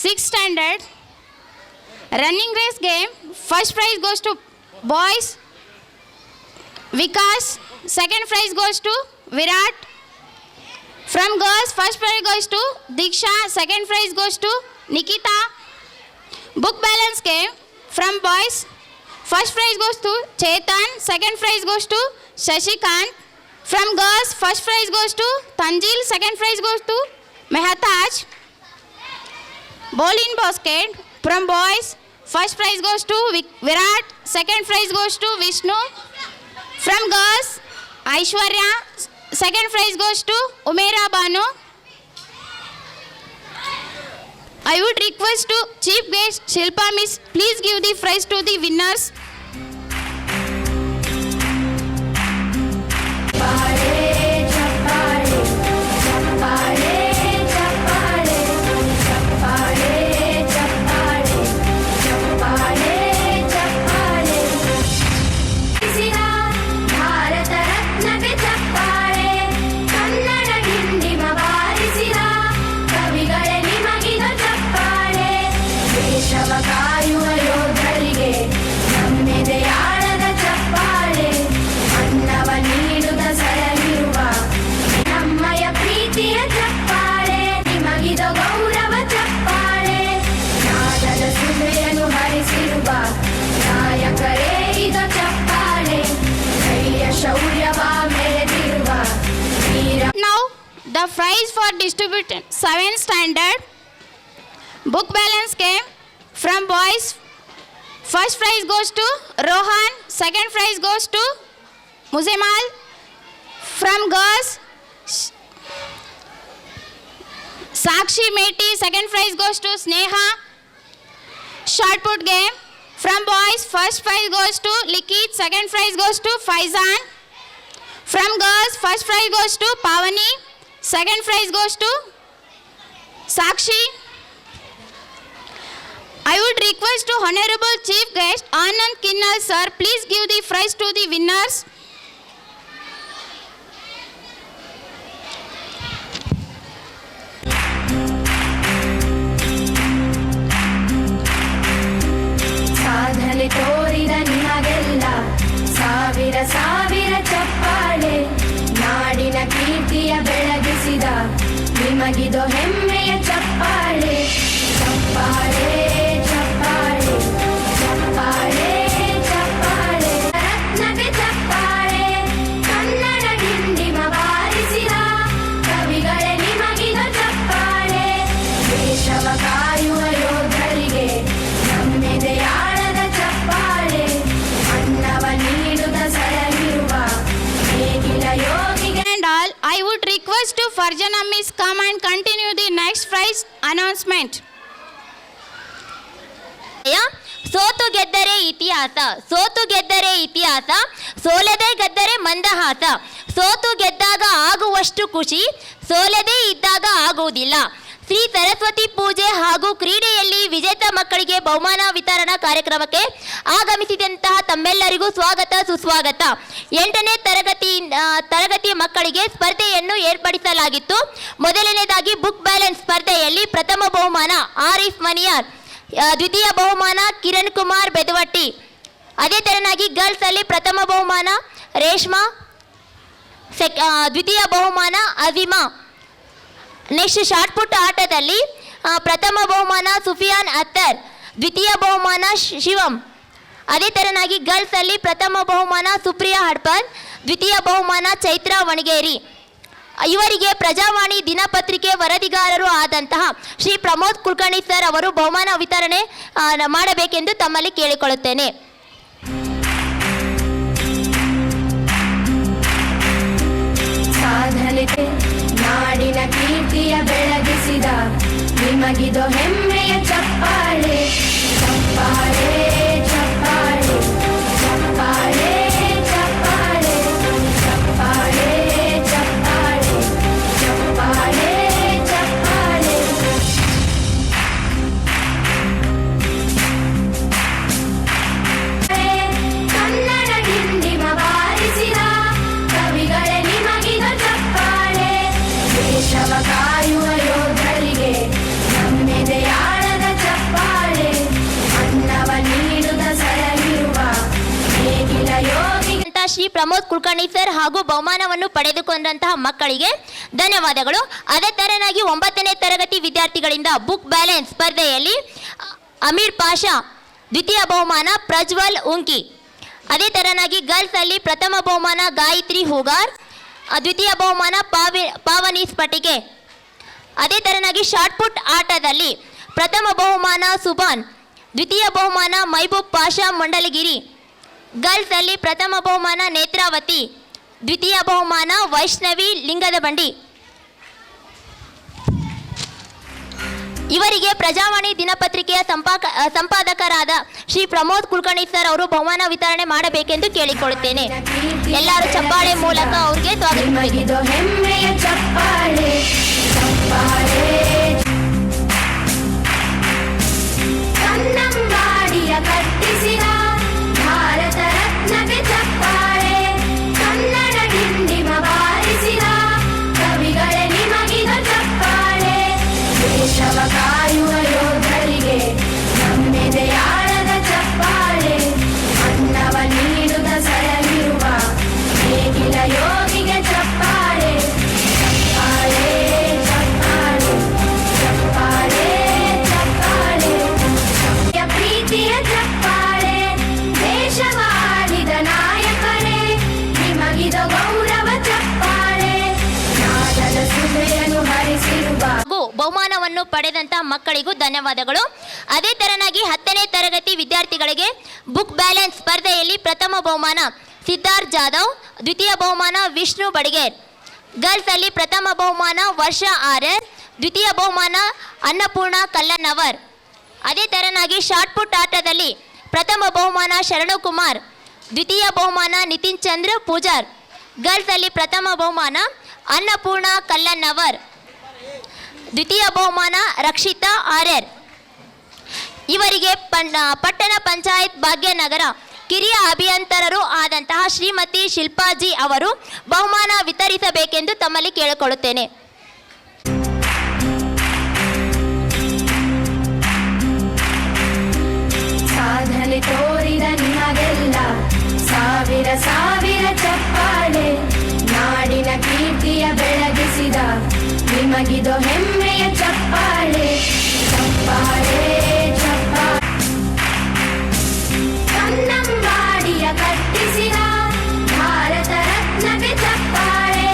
6th standard running race game. First prize goes to boys Vikas, second prize goes to Virat. From girls, first prize goes to Diksha, second prize goes to Nikita. Book balance game. From boys, first prize goes to Chetan, second prize goes to Shashikant. From girls, first prize goes to Tanjil, second prize goes to Mehataj. Ball in basket. From boys, first prize goes to Virat, second prize goes to Vishnu. From girls, Aishwarya, second prize goes to Umera Banu. I would request to Chief Guest Shilpa Miss, please give the prize to the winners. The prize for distributed 7th standard book balance game. From boys, first prize goes to Rohan, second prize goes to Muzemal. From girls, Sakshi Meti, second prize goes to Sneha. Shot put game. From boys, first prize goes to Likit, second prize goes to Faizan. From girls, first prize goes to Pavani, second prize goes to Sakshi. I would request to Honorable Chief Guest Anand Kinnal sir, please give the prize to the winners. ಸಾಧನೆ ತೋರಿದ ನಿಮಗೆಲ್ಲ ಸಾವಿರ ಸಾವಿರ ಚಪ್ಪಾಳೆ, ನಾಡಿನ ಕೀರ್ತಿಯ ಬೆಳಗಿಸಿದ ನಿಮಗಿದು ಹೆಮ್ಮೆಯ ಚಪ್ಪಾಳೆ. ಚಪ್ಪಾಳೆ ಚಪ್ಪಾಳೆ ಚಪ್ಪಾಳೆ ಚಪ್ಪಾಳೆ, ರತ್ನಕ್ಕೆ ಚಪ್ಪಾಳೆ, ಕನ್ನಡ ಡಿಂಡಿಮ ಬಾರಿಸಿದ ಕವಿಗಳೇ ನಿಮಗಿದು ಚಪ್ಪಾಳೆ. ದೇಶವ ಕಾಯುವ ಯೋಧರಿಗೆ ನಮ್ಮೆದೆಯಾಳದ ಚಪ್ಪಾಳೆ, ಅನ್ನವ ನೀಡುದ ಸರಗಿರುವ ನೇಗಿಲ ಯೋಗಿಗೆ. And all, I would request to Farjana Miss come and continue the next prize announcement. ಸೋತು ಗೆದ್ದರೆ ಇತಿಹಾಸ, ಸೋತು ಗೆದ್ದರೆ ಇತಿಹಾಸ, ಸೋಲದೆ ಗೆದ್ದರೆ ಮಂದಹಾಸ. ಸೋತು ಗೆದ್ದಾಗ ಆಗುವಷ್ಟು ಖುಷಿ, ಸೋಲದೇ ಇದ್ದಾಗ ಆಗುವುದಿಲ್ಲ. ಶ್ರೀ ಸರಸ್ವತಿ ಪೂಜೆ ಹಾಗೂ ಕ್ರೀಡೆಯಲ್ಲಿ ವಿಜೇತ ಮಕ್ಕಳಿಗೆ ಬಹುಮಾನ ವಿತರಣಾ ಕಾರ್ಯಕ್ರಮಕ್ಕೆ ಆಗಮಿಸಿದಂತಹ ತಮ್ಮೆಲ್ಲರಿಗೂ ಸ್ವಾಗತ ಸುಸ್ವಾಗತ. 8ನೇ ತರಗತಿ ಮಕ್ಕಳಿಗೆ ಸ್ಪರ್ಧೆಯನ್ನು ಏರ್ಪಡಿಸಲಾಗಿತ್ತು. ಮೊದಲನೇದಾಗಿ ಬುಕ್ ಬ್ಯಾಲೆನ್ಸ್ ಸ್ಪರ್ಧೆಯಲ್ಲಿ ಪ್ರಥಮ ಬಹುಮಾನ ಆರಿಫ್ ಮನಿಯಾರ್, ದ್ವಿತೀಯ ಬಹುಮಾನ ಕಿರಣ್ ಕುಮಾರ್ ಬೆದವಟ್ಟಿ. ಅದೇ ತೆರನಾಗಿ ಗರ್ಲ್ಸ್ ಅಲ್ಲಿ ಪ್ರಥಮ ಬಹುಮಾನ ರೇಷ್ಮಾ, ದ್ವಿತೀಯ ಬಹುಮಾನ ಅಜಿಮಾ. ನೆಕ್ಸ್ಟ್ ಶಾರ್ಟ್ ಪುಟ್ ಆಟದಲ್ಲಿ ಪ್ರಥಮ ಬಹುಮಾನ ಸುಫಿಯಾನ್ ಅತ್ತರ್, ದ್ವಿತೀಯ ಬಹುಮಾನ ಶಿವಂ. ಅದೇ ತೆರನಾಗಿ ಗರ್ಲ್ಸ್ ಅಲ್ಲಿ ಪ್ರಥಮ ಬಹುಮಾನ ಸುಪ್ರಿಯಾ ಹಡ್ಪನ್, ದ್ವಿತೀಯ ಬಹುಮಾನ ಚೈತ್ರಾ ವಣಗೇರಿ. ಇವರಿಗೆ ಪ್ರಜಾವಾಣಿ ದಿನಪತ್ರಿಕೆ ವರದಿಗಾರರು ಆದಂತಹ ಶ್ರೀ ಪ್ರಮೋದ್ ಕುಲಕರ್ಣಿ ಸರ್ ಅವರು ಬಹುಮಾನ ವಿತರಣೆ ಮಾಡಬೇಕೆಂದು ತಮ್ಮಲ್ಲಿ ಕೇಳಿಕೊಳ್ಳುತ್ತೇನೆ. ಸಾಧನೆ ನಾಡಿನ ಕೀರ್ತಿಯ ಬೆಳಗಿಸಿದ ನಿಮಗಿದು ಹೆಮ್ಮೆಯ ಚಪ್ಪಾಳೆ. ಚಪ್ಪಾಳೆ ಚಪ್ಪಾಳೆ ಚಪ್ಪಾಳೆ ಚಪ್ಪಾಳೆ ಚಪ್ಪಾಳೆ ಚಪ್ಪಾಳೆ ಚಪ್ಪಾಳೆ ಚಪ್ಪಾಳೆ. ಕನ್ನಡ ಡಿಂಡಿಮ ಬಾರಿಸಿದ ಕವಿಗಳೇ ನಿಮಗಿದು ಚಪ್ಪಾಳೆ. ದೇಶವ ಕಾಯುವ ಯೋಧರಿಗೆ ನಮ್ಮೆದೆಯಾಳದ ಶ್ರೀ ಪ್ರಮೋದ್ ಕುಲಕರ್ಣಿ ಸರ್ ಹಾಗೂ ಬಹುಮಾನವನ್ನು ಪಡೆದುಕೊಂಡಂತಹ ಮಕ್ಕಳಿಗೆ ಧನ್ಯವಾದಗಳು. ಅದೇ ತೆರನಾಗಿ 9ನೇ ತರಗತಿ ವಿದ್ಯಾರ್ಥಿಗಳಿಂದ ಬುಕ್ ಬ್ಯಾಲೆನ್ಸ್ ಸ್ಪರ್ಧೆಯಲ್ಲಿ ಅಮೀರ್ ಪಾಷಾ ದ್ವಿತೀಯ ಬಹುಮಾನ, ಪ್ರಜ್ವಲ್ ಉಂಕಿ. ಅದೇ ತೆರನಾಗಿ ಗರ್ಲ್ಸ್ ಅಲ್ಲಿ ಪ್ರಥಮ ಬಹುಮಾನ ಗಾಯತ್ರಿ ಹೂಗಾರ್, ದ್ವಿತೀಯ ಬಹುಮಾನ ಪಾವನಿ ಸ್ಫಟಿಕೆ. ಅದೇ ತೆರನಾಗಿ ಶಾರ್ಟ್ ಪುಟ್ ಆಟದಲ್ಲಿ ಪ್ರಥಮ ಬಹುಮಾನ ಸುಬಾನ್, ದ್ವಿತೀಯ ಬಹುಮಾನ ಮೈಬೂಬ್ ಪಾಷಾ ಮಂಡಲಗಿರಿ. ಗರ್ಲ್ಸ್ ಅಲ್ಲಿ ಪ್ರಥಮ ಬಹುಮಾನ ನೇತ್ರಾವತಿ, ದ್ವಿತೀಯ ಬಹುಮಾನ ವೈಷ್ಣವಿ ಲಿಂಗದ ಬಂಡಿ. ಇವರಿಗೆ ಪ್ರಜಾವಾಣಿ ದಿನಪತ್ರಿಕೆಯ ಸಂಪಾದಕರಾದ ಶ್ರೀ ಪ್ರಮೋದ್ ಕುಲಕರ್ಣಿ ಸರ್ ಅವರು ಬಹುಮಾನ ವಿತರಣೆ ಮಾಡಬೇಕೆಂದು ಕೇಳಿಕೊಳ್ಳುತ್ತೇನೆ. ಎಲ್ಲರೂ ಚಪ್ಪಾಳೆ ಮೂಲಕ ಅವ್ರಿಗೆ ಸ್ವಾಗತಿಸಬೇಕು. ನಿಮಗಿದು ಹೆಮ್ಮೆಯ ಚಪ್ಪಾಳೆ ಚಪ್ಪಾಳೆ. ಕನ್ನಂಬಾಡಿಯ ಕಟ್ಟಿಸಿದ ಭಾರತ ರತ್ನಗೆ ಚಪ್ಪಾಳೆ. ಕನ್ನಡ ಡಿಂಡಿಮ ಬಾರಿಸಿದ ಕವಿಗಳೇ ನಿಮಗಿದು ಚಪ್ಪಾಳೆ. ದೇಶವ ಕಾಯುವ ಯೋಧರಿಗೆ ನಮ್ಮೆದೆಯಾಳದ ಚಪ್ಪಾಳೆ. ಅನ್ನವ ನೀಡುದ ಸರವಿರುವ ನೇಗಿಲ ಯೋಗಿಗೆ ಚಪ್ಪಾಳೆ. ಚಪ್ಪಾಳೆ ಚಪ್ಪಾಳೆ ಚಪ್ಪಾಳೆ ಚಪ್ಪಾಳೆ. ಪ್ರೀತಿಯ ಚಪ್ಪಾಳೆ. ದೇಶವಾಡಿದ ನಾಯಕರೇ ನಿಮಗಿದ ಗೌರವ ಚಪ್ಪಾಳೆ. ನಾದದ ಸುಧೆಯನ್ನು ಹರಿಸಿರುವ ಹಾಗೂ ಬಹುಮಾನವನ್ನು ಪಡೆದಂತಹ ಮಕ್ಕಳಿಗೂ ಧನ್ಯವಾದಗಳು. ಅದೇ ತೆರನಾಗಿ 10ನೇ ತರಗತಿ ವಿದ್ಯಾರ್ಥಿಗಳಿಗೆ ಬುಕ್ ಬ್ಯಾಲೆನ್ಸ್ ಸ್ಪರ್ಧೆಯಲ್ಲಿ ಪ್ರಥಮ ಬಹುಮಾನ ಸಿದ್ಧಾರ್ಥ್ ಜಾಧವ್, ದ್ವಿತೀಯ ಬಹುಮಾನ ವಿಷ್ಣು ಬಡಿಗೇರ್. ಗರ್ಲ್ಸ್ ಅಲ್ಲಿ ಪ್ರಥಮ ಬಹುಮಾನ ವರ್ಷ ಆರ್ಎಸ್, ದ್ವಿತೀಯ ಬಹುಮಾನ ಅನ್ನಪೂರ್ಣ ಕಲ್ಲನ್ನವರ್. ಅದೇ ತೆರನಾಗಿ ಶಾರ್ಟ್ ಪುಟ್ ಆಟದಲ್ಲಿ ಪ್ರಥಮ ಬಹುಮಾನ ಶರಣು ಕುಮಾರ್, ದ್ವಿತೀಯ ಬಹುಮಾನ ನಿತಿನ್ ಚಂದ್ರ ಪೂಜಾರ್. ಗರ್ಲ್ಸ್ ಅಲ್ಲಿ ಪ್ರಥಮ ಬಹುಮಾನ ಅನ್ನಪೂರ್ಣ ಕಲ್ಲನ್ನವರ್, ದ್ವಿತೀಯ ಬಹುಮಾನ ರಕ್ಷಿತಾ ಆರ್ಯರ್. ಇವರಿಗೆ ಪಟ್ಟಣ ಪಂಚಾಯತ್ ಭಾಗ್ಯನಗರ ಕಿರಿಯ ಅಭಿಯಂತರರು ಆದಂತಹ ಶ್ರೀಮತಿ ಶಿಲ್ಪಾಜಿ ಅವರು ಬಹುಮಾನ ವಿತರಿಸಬೇಕೆಂದು ತಮ್ಮಲ್ಲಿ ಕೇಳಿಕೊಳ್ಳುತ್ತೇನೆ. ಸಾಧನೆ ತೋರಿದ ನಿಮಗೆಲ್ಲ ಸಾವಿರ ಸಾವಿರ ಚಪ್ಪಾಳೆ. ನಾಡಿನ ಕೀರ್ತಿಯ ಬೆಳಗಿಸಿದ ನಿಮಗಿದು ಹೆಮ್ಮೆಯ ಚಪ್ಪಾಳೆ ಚಪ್ಪಾಳೆ ಚಪ್ಪಾಳೆ. ಕನ್ನಂಬಾಡಿಯ ಕಟ್ಟಿಸಿದ ಭಾರತ ರತ್ನಗೆ ಚಪ್ಪಾಳೆ.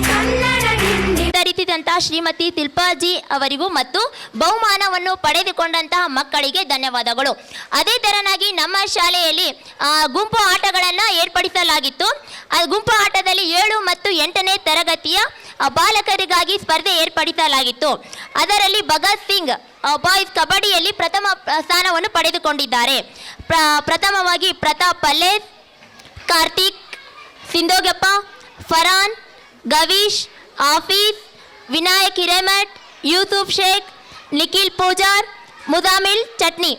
ಕನ್ನಡ ಡಿಂಡಿ ವಿತರಿಸಿದಂತಹ ಶ್ರೀಮತಿ ಶಿಲ್ಪಾಜಿ ಅವರಿಗೂ ಮತ್ತು ಬಹುಮಾನವನ್ನು ಪಡೆದುಕೊಂಡಂತಹ ಮಕ್ಕಳಿಗೆ ಧನ್ಯವಾದಗಳು. ಅದೇ ತೆರನಾಗಿ ನಮ್ಮ ಶಾಲೆಯಲ್ಲಿ ಗುಂಪು ಆಟಗಳನ್ನು ಏರ್ಪಡಿಸಲಾಗಿತ್ತು. ಆ ಗುಂಪು ಆಟದಲ್ಲಿ 7 ಮತ್ತು 8ನೇ ತರಗತಿಯ ಬಾಲಕರಿಗಾಗಿ ಸ್ಪರ್ಧೆ ಏರ್ಪಡಿಸಲಾಗಿತ್ತು. ಅದರಲ್ಲಿ ಭಗತ್ ಸಿಂಗ್ ಬಾಯ್ಸ್ ಕಬಡ್ಡಿಯಲ್ಲಿ ಪ್ರಥಮ ಸ್ಥಾನವನ್ನು ಪಡೆದುಕೊಂಡಿದ್ದಾರೆ. ಪ್ರಥಮವಾಗಿ ಪ್ರತಾಪ್ ಪಲ್ಲೇಸ್, ಕಾರ್ತಿಕ್, ಸಿಂಧೋಗಪ್ಪ, ಫರಾನ್, ಗವೀಶ್, ಆಫೀಸ್, ವಿನಾಯಕ್ ಹಿರೇಮಠ್, ಯೂಸುಫ್ ಶೇಖ್, ನಿಖಿಲ್ ಪೂಜಾರ್, ಮುದಾಮಿಲ್ ಚಟ್ನಿ.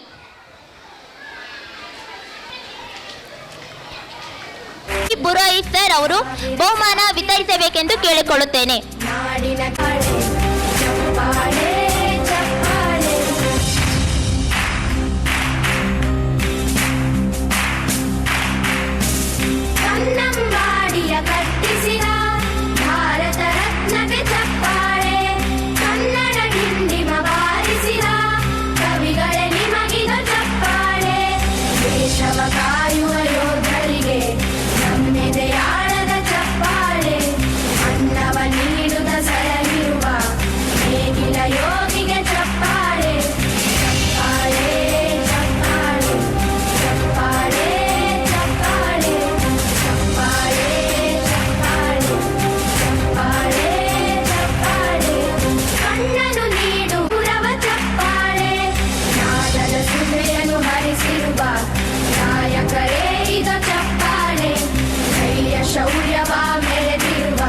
ಪುರೋಹಿತ್ ಸರ್ ಅವರು ಬಹುಮಾನ ವಿತರಿಸಬೇಕೆಂದು ಕೇಳಿಕೊಳ್ಳುತ್ತೇನೆ. ನಾಡಿನ ಕಳೆ ಚಪ್ಪಾಳೆ ಚಪ್ಪಾಳೆ. ಕನ್ನಂಬಾಡಿಯ ಕಟ್ಟಿಸಿದ ಭಾರತ ರತ್ನಗೆ ಚಪ್ಪಾಳೆ. ಕನ್ನಡ ಡಿಂಡಿಮ ಬಾರಿಸಿದ ಕವಿಗಳೇ ನಿಮಗಿದು ಚಪ್ಪಾಳೆ. ದೇಶವ ಕಾಯುವ ಯೋಧರಿಗೆ ನಮ್ಮೆದೆಯಾಳದ ಚಪ್ಪಾಳೆ. ಅನ್ನವ ನೀಡುದ ಸರವಿರುವ ನೇಗಿಲ ಯೋಗಿಗೆ ಚಪ್ಪಾಳೆ. ಚಪ್ಪಾಳೆ ಚಪ್ಪಾಳೆ ಚಪ್ಪಾಳೆ ಚಪ್ಪಾಳೆ ಚಪ್ಪಾಳೆ ಚಪ್ಪಾಳೆ ಚಪ್ಪಾಳೆ ಚಪ್ಪಾಳೆ. ಕಣ್ಣನು ನೀಡು ಪುರವ ಚಪ್ಪಾಳೆ. ನಾದದ ಸುಧೆಯನ್ನು ಹರಿಸಿರುವ ನಾಯಕರೇ ಇದು ಚಪ್ಪಾಳೆ. ಧೈರ್ಯ ಶೌರ್ಯವ ಮೆರೆದಿರುವ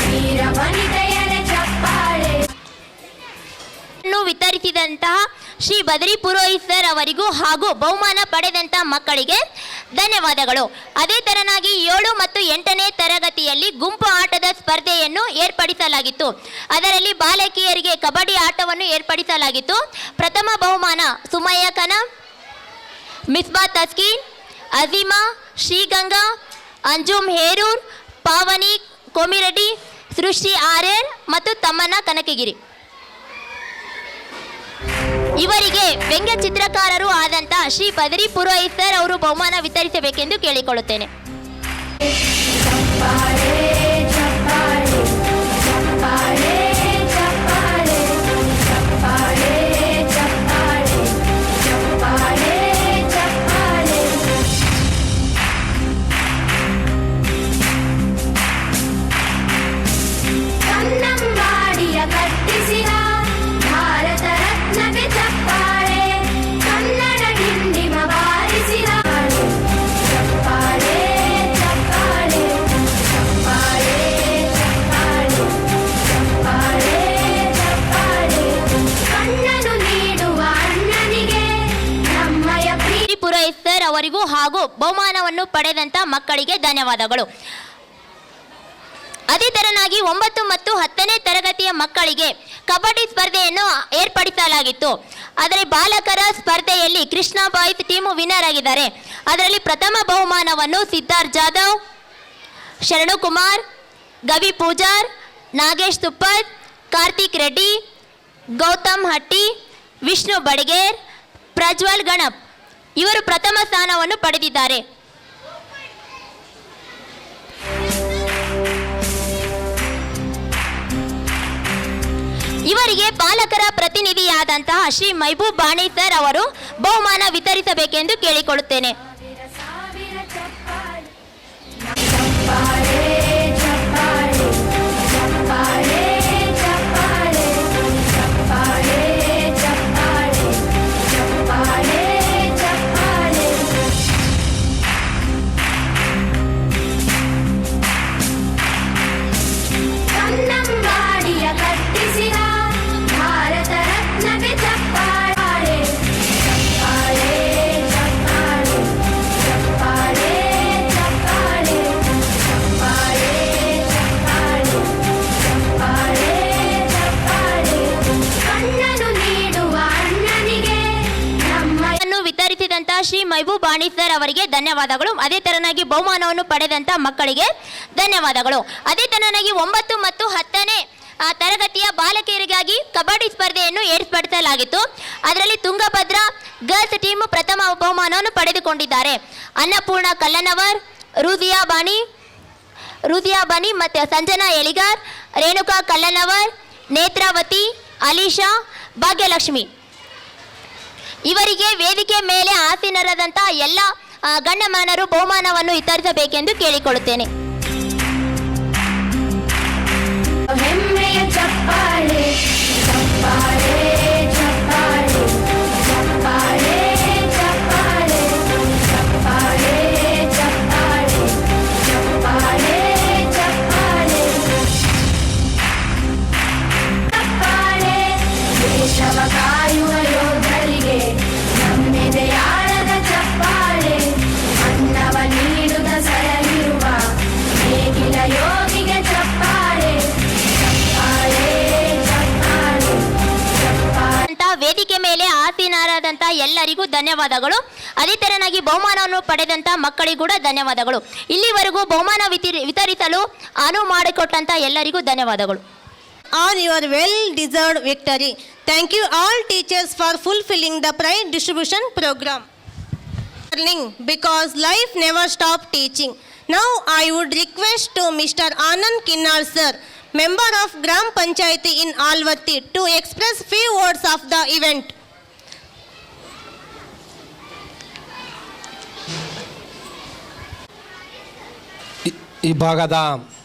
ವೀರ ವನಿತೆಯರೇ ಚಪ್ಪಾಳೆ. ವಿತರಿಸಿದಂತಹ ಶ್ರೀ ಬದ್ರಿ ಪುರೋಹಿತ್ ಸರ್ ಅವರಿಗೂ ಹಾಗೂ ಬಹುಮಾನ ಪಡೆದಂತಹ ಮಕ್ಕಳಿಗೆ ಧನ್ಯವಾದಗಳು. ಅದೇ ತೆರನಾಗಿ 7 ಮತ್ತು 8ನೇ ತರಗತಿಯಲ್ಲಿ ಗುಂಪು ಆಟದ ಸ್ಪರ್ಧೆಯನ್ನು ಏರ್ಪಡಿಸಲಾಗಿತ್ತು. ಅದರಲ್ಲಿ ಬಾಲಕಿಯರಿಗೆ ಕಬಡ್ಡಿ ಆಟವನ್ನು ಏರ್ಪಡಿಸಲಾಗಿತ್ತು. ಪ್ರಥಮ ಬಹುಮಾನ ಸುಮಯ್ಯ ಖಾನ, ಮಿಸ್ಬಾ ತಸ್ಕೀನ್, ಅಜೀಮಾ, ಶ್ರೀಗಂಗಾ, ಅಂಜುಮ್ ಹೇರೂರ್, ಪಾವನಿ ಕೋಮಿರೆಡ್ಡಿ, ಸೃಷ್ಟಿ ಆರ್ಯರ್ ಮತ್ತು ತಮ್ಮನ ಕನಕಗಿರಿ. ಇವರಿಗೆ ವ್ಯಂಗ್ಯ ಚಿತ್ರಕಾರರು ಆದಂತಹ ಶ್ರೀ ಪದರಿ ಪುರೋಹಿತ್ ಸರ್ ಅವರು ಬಹುಮಾನ ವಿತರಿಸಬೇಕೆಂದು ಕೇಳಿಕೊಳ್ಳುತ್ತೇನೆ. ಚಪ್ಪಾಳೆ ಚಪ್ಪಾಳೆ ಚಪ್ಪಾಳೆ ಚಪ್ಪಾಳೆ ಚಪ್ಪಾಳೆ ಚಪ್ಪಾಳೆ ಚಪ್ಪಾಳೆ ಚಪ್ಪಾಳೆ. ಕನ್ನಂಬಾಡಿಯ ಕಟ್ಟಿಸಿದ ಭಾರತ ರತ್ನಕ್ಕೆ ಚಪ್ಪಾಳೆ, ಕನ್ನಡ ಡಿಂಡಿಮ ಬಾರಿಸಿದ ಚಪ್ಪಾಳೆ ಚಪ್ಪಾಳೆ ಚಪ್ಪಾಳೆ ಚಪ್ಪಾಳೆ ಚಪ್ಪಾಳೆ ಚಪ್ಪಾಳೆ. ಕಣ್ಣನು ನೀಡುವ ಅಣ್ಣನಿಗೆ ನಮ್ಮಯ ಶ್ರೀ ಪುರೋಹಿತ್ ಸರ್ ಅವರಿಗೂ ಹಾಗೂ ಬಹುಮಾನವನ್ನು ಪಡೆದಂತ ಮಕ್ಕಳಿಗೆ ಧನ್ಯವಾದಗಳು. ಅದೇ ತರನಾಗಿ 9 ಮತ್ತು 10ನೇ ತರಗತಿಯ ಮಕ್ಕಳಿಗೆ ಕಬಡ್ಡಿ ಸ್ಪರ್ಧೆಯನ್ನು ಏರ್ಪಡಿಸಲಾಗಿತ್ತು. ಆದರೆ ಬಾಲಕರ ಸ್ಪರ್ಧೆಯಲ್ಲಿ ಕೃಷ್ಣ ಬಾಯ್ಸ್ ಟೀಮು ವಿನ್ನರ್ ಆಗಿದ್ದಾರೆ. ಅದರಲ್ಲಿ ಪ್ರಥಮ ಬಹುಮಾನವನ್ನು ಸಿದ್ಧಾರ್ಥ್ ಜಾಧವ್, ಶರಣು ಕುಮಾರ್, ಗವಿ ಪೂಜಾರ್, ನಾಗೇಶ್ ತುಪ್ಪದ್, ಕಾರ್ತಿಕ್ ರೆಡ್ಡಿ, ಗೌತಮ್ ಹಟ್ಟಿ, ವಿಷ್ಣು ಬಡಗೇರ್, ಪ್ರಜ್ವಲ್ ಗಣಪ್ ಇವರು ಪ್ರಥಮ ಸ್ಥಾನವನ್ನು ಪಡೆದಿದ್ದಾರೆ. ಇವರಿಗೆ ಪಾಲಕರ ಪ್ರತಿನಿಧಿಯಾದಂತಹ ಶ್ರೀ ಮೈಬೂಬ್ ಬಾಣಿ ಸರ್ ಅವರು ಬಹುಮಾನ ವಿತರಿಸಬೇಕೆಂದು ಕೇಳಿಕೊಳ್ಳುತ್ತೇನೆ. ಸಾವಿರ ಚಪ್ಪಾಳೆ ಚಪ್ಪಾಳೆ ಚಪ್ಪಾಳೆ ಚಪ್ಪಾಳೆ ಚಪ್ಪಾಳೆ ಚಪ್ಪಾಳೆ ಚಪ್ಪಾಳೆ ಚಪ್ಪಾಳೆ ಚಪ್ಪಾಳೆ. ಕನ್ನಂಬಾಡಿಯ ಕಟ್ಟಿಸಿದ ಭಾರತ ರತ್ನಕ್ಕೆ ಚಪ್ಪಾಳೆ ಚಪ್ಪಾಳೆ ಚಪ್ಪಾಳೆ ಚಪ್ಪಾಳೆ ಚಪ್ಪಾಳೆ ಚಪ್ಪಾಳೆ ಚಪ್ಪಾಳೆ ಚಪ್ಪಾಳೆ ಚಪ್ಪಾಳೆ. ಕಣ್ಣನು ನೀಡುವ ಅಣ್ಣನಿಗೆ ನಮ್ಮ ಅನ್ನು ವಿತರಿಸಿದಂತ ಶ್ರೀ ಮೈಬೂಬ್ ಬಾಣಿ ಸರ್ ಅವರಿಗೆ ಧನ್ಯವಾದಗಳು. ಅದೇ ತರನಾಗಿ ಬಹುಮಾನವನ್ನು ಪಡೆದಂತ ಮಕ್ಕಳಿಗೆ ಧನ್ಯವಾದಗಳು. ಅದೇ ತರನಾಗಿ 9 ಮತ್ತು 10ನೇ ತರಗತಿಯ ಬಾಲಕಿಯರಿಗಾಗಿ ಕಬಡ್ಡಿ ಸ್ಪರ್ಧೆಯನ್ನು ಏರ್ಪಡಿಸಲಾಗಿತ್ತು. ಅದರಲ್ಲಿ ತುಂಗಭದ್ರಾ ಗರ್ಲ್ಸ್ ಟೀಮ್ ಪ್ರಥಮ ಬಹುಮಾನವನ್ನು ಪಡೆದುಕೊಂಡಿದ್ದಾರೆ. ಅನ್ನಪೂರ್ಣ ಕಲ್ಲನವರ್, ರುದಿಯಾ ಬಾನಿ ಮತ್ತು ಸಂಜನಾ ಎಳಿಗಾರ್, ರೇಣುಕಾ ಕಲ್ಲನವರ್, ನೇತ್ರಾವತಿ, ಅಲಿಶಾ, ಭಾಗ್ಯಲಕ್ಷ್ಮಿ ಇವರಿಗೆ ವೇದಿಕೆ ಮೇಲೆ ಆಸೀನರಾದಂತಹ ಎಲ್ಲ ಗಣ್ಯಮಾನ್ಯರು ಬಹುಮಾನವನ್ನು ವಿತರಿಸಬೇಕೆಂದು ಕೇಳಿಕೊಳ್ಳುತ್ತೇನೆ. ಹೆಮ್ಮೆಯ ಚಪ್ಪಾಳೆ ಚಪ್ಪಾಳೆ ಚಪ್ಪಾಳೆ ಚಪ್ಪಾಳೆ ಚಪ್ಪಾಳೆ ಚಪ್ಪಾಳೆ ಚಪ್ಪಾಳೆ ಚಪ್ಪಾಳೆ ಚಪ್ಪಾಳೆ ಚಪ್ಪಾಳೆ. ದೇಶವ ಕಾಯುವ ಯೋಧರಿಗೆ ನಮ್ಮೆದೆಯಾಳದ ಚಪ್ಪಾಳೆ, ಅನ್ನವ ನೀಡುತ್ತ ಸರಳಿರುವ ನೇಗಿಲ ಯೋಗಿಗೆ ಚಪ್ಪಾಳೆ ಚಪ್ಪಾಳೆ ಚಪ್ಪಾಳೆ ಚಪ್ಪಾಳೆ. ಅಂತ ವೇದಿಕೆ ಮೇಲೆ ಆಸೀನರಾದಂಥ ಎಲ್ಲರಿಗೂ ಧನ್ಯವಾದಗಳು. ಅದೇ ತರನಾಗಿ ಬಹುಮಾನವನ್ನು ಪಡೆದಂಥ ಮಕ್ಕಳಿಗೂ ಕೂಡ ಧನ್ಯವಾದಗಳು. ಇಲ್ಲಿವರೆಗೂ ಬಹುಮಾನ ವಿತರಿಸಲು ಅನುವು ಮಾಡಿಕೊಟ್ಟಂಥ ಎಲ್ಲರಿಗೂ ಧನ್ಯವಾದಗಳು. On your well-deserved victory. Thank you all teachers for fulfilling the prize distribution program. Learning, because life never stops teaching. Now I would request to Mr. Anand Kinnar sir, member of Gram Panchayati in Alvatti, to express few words of the event. ಈ ಭಾಗದ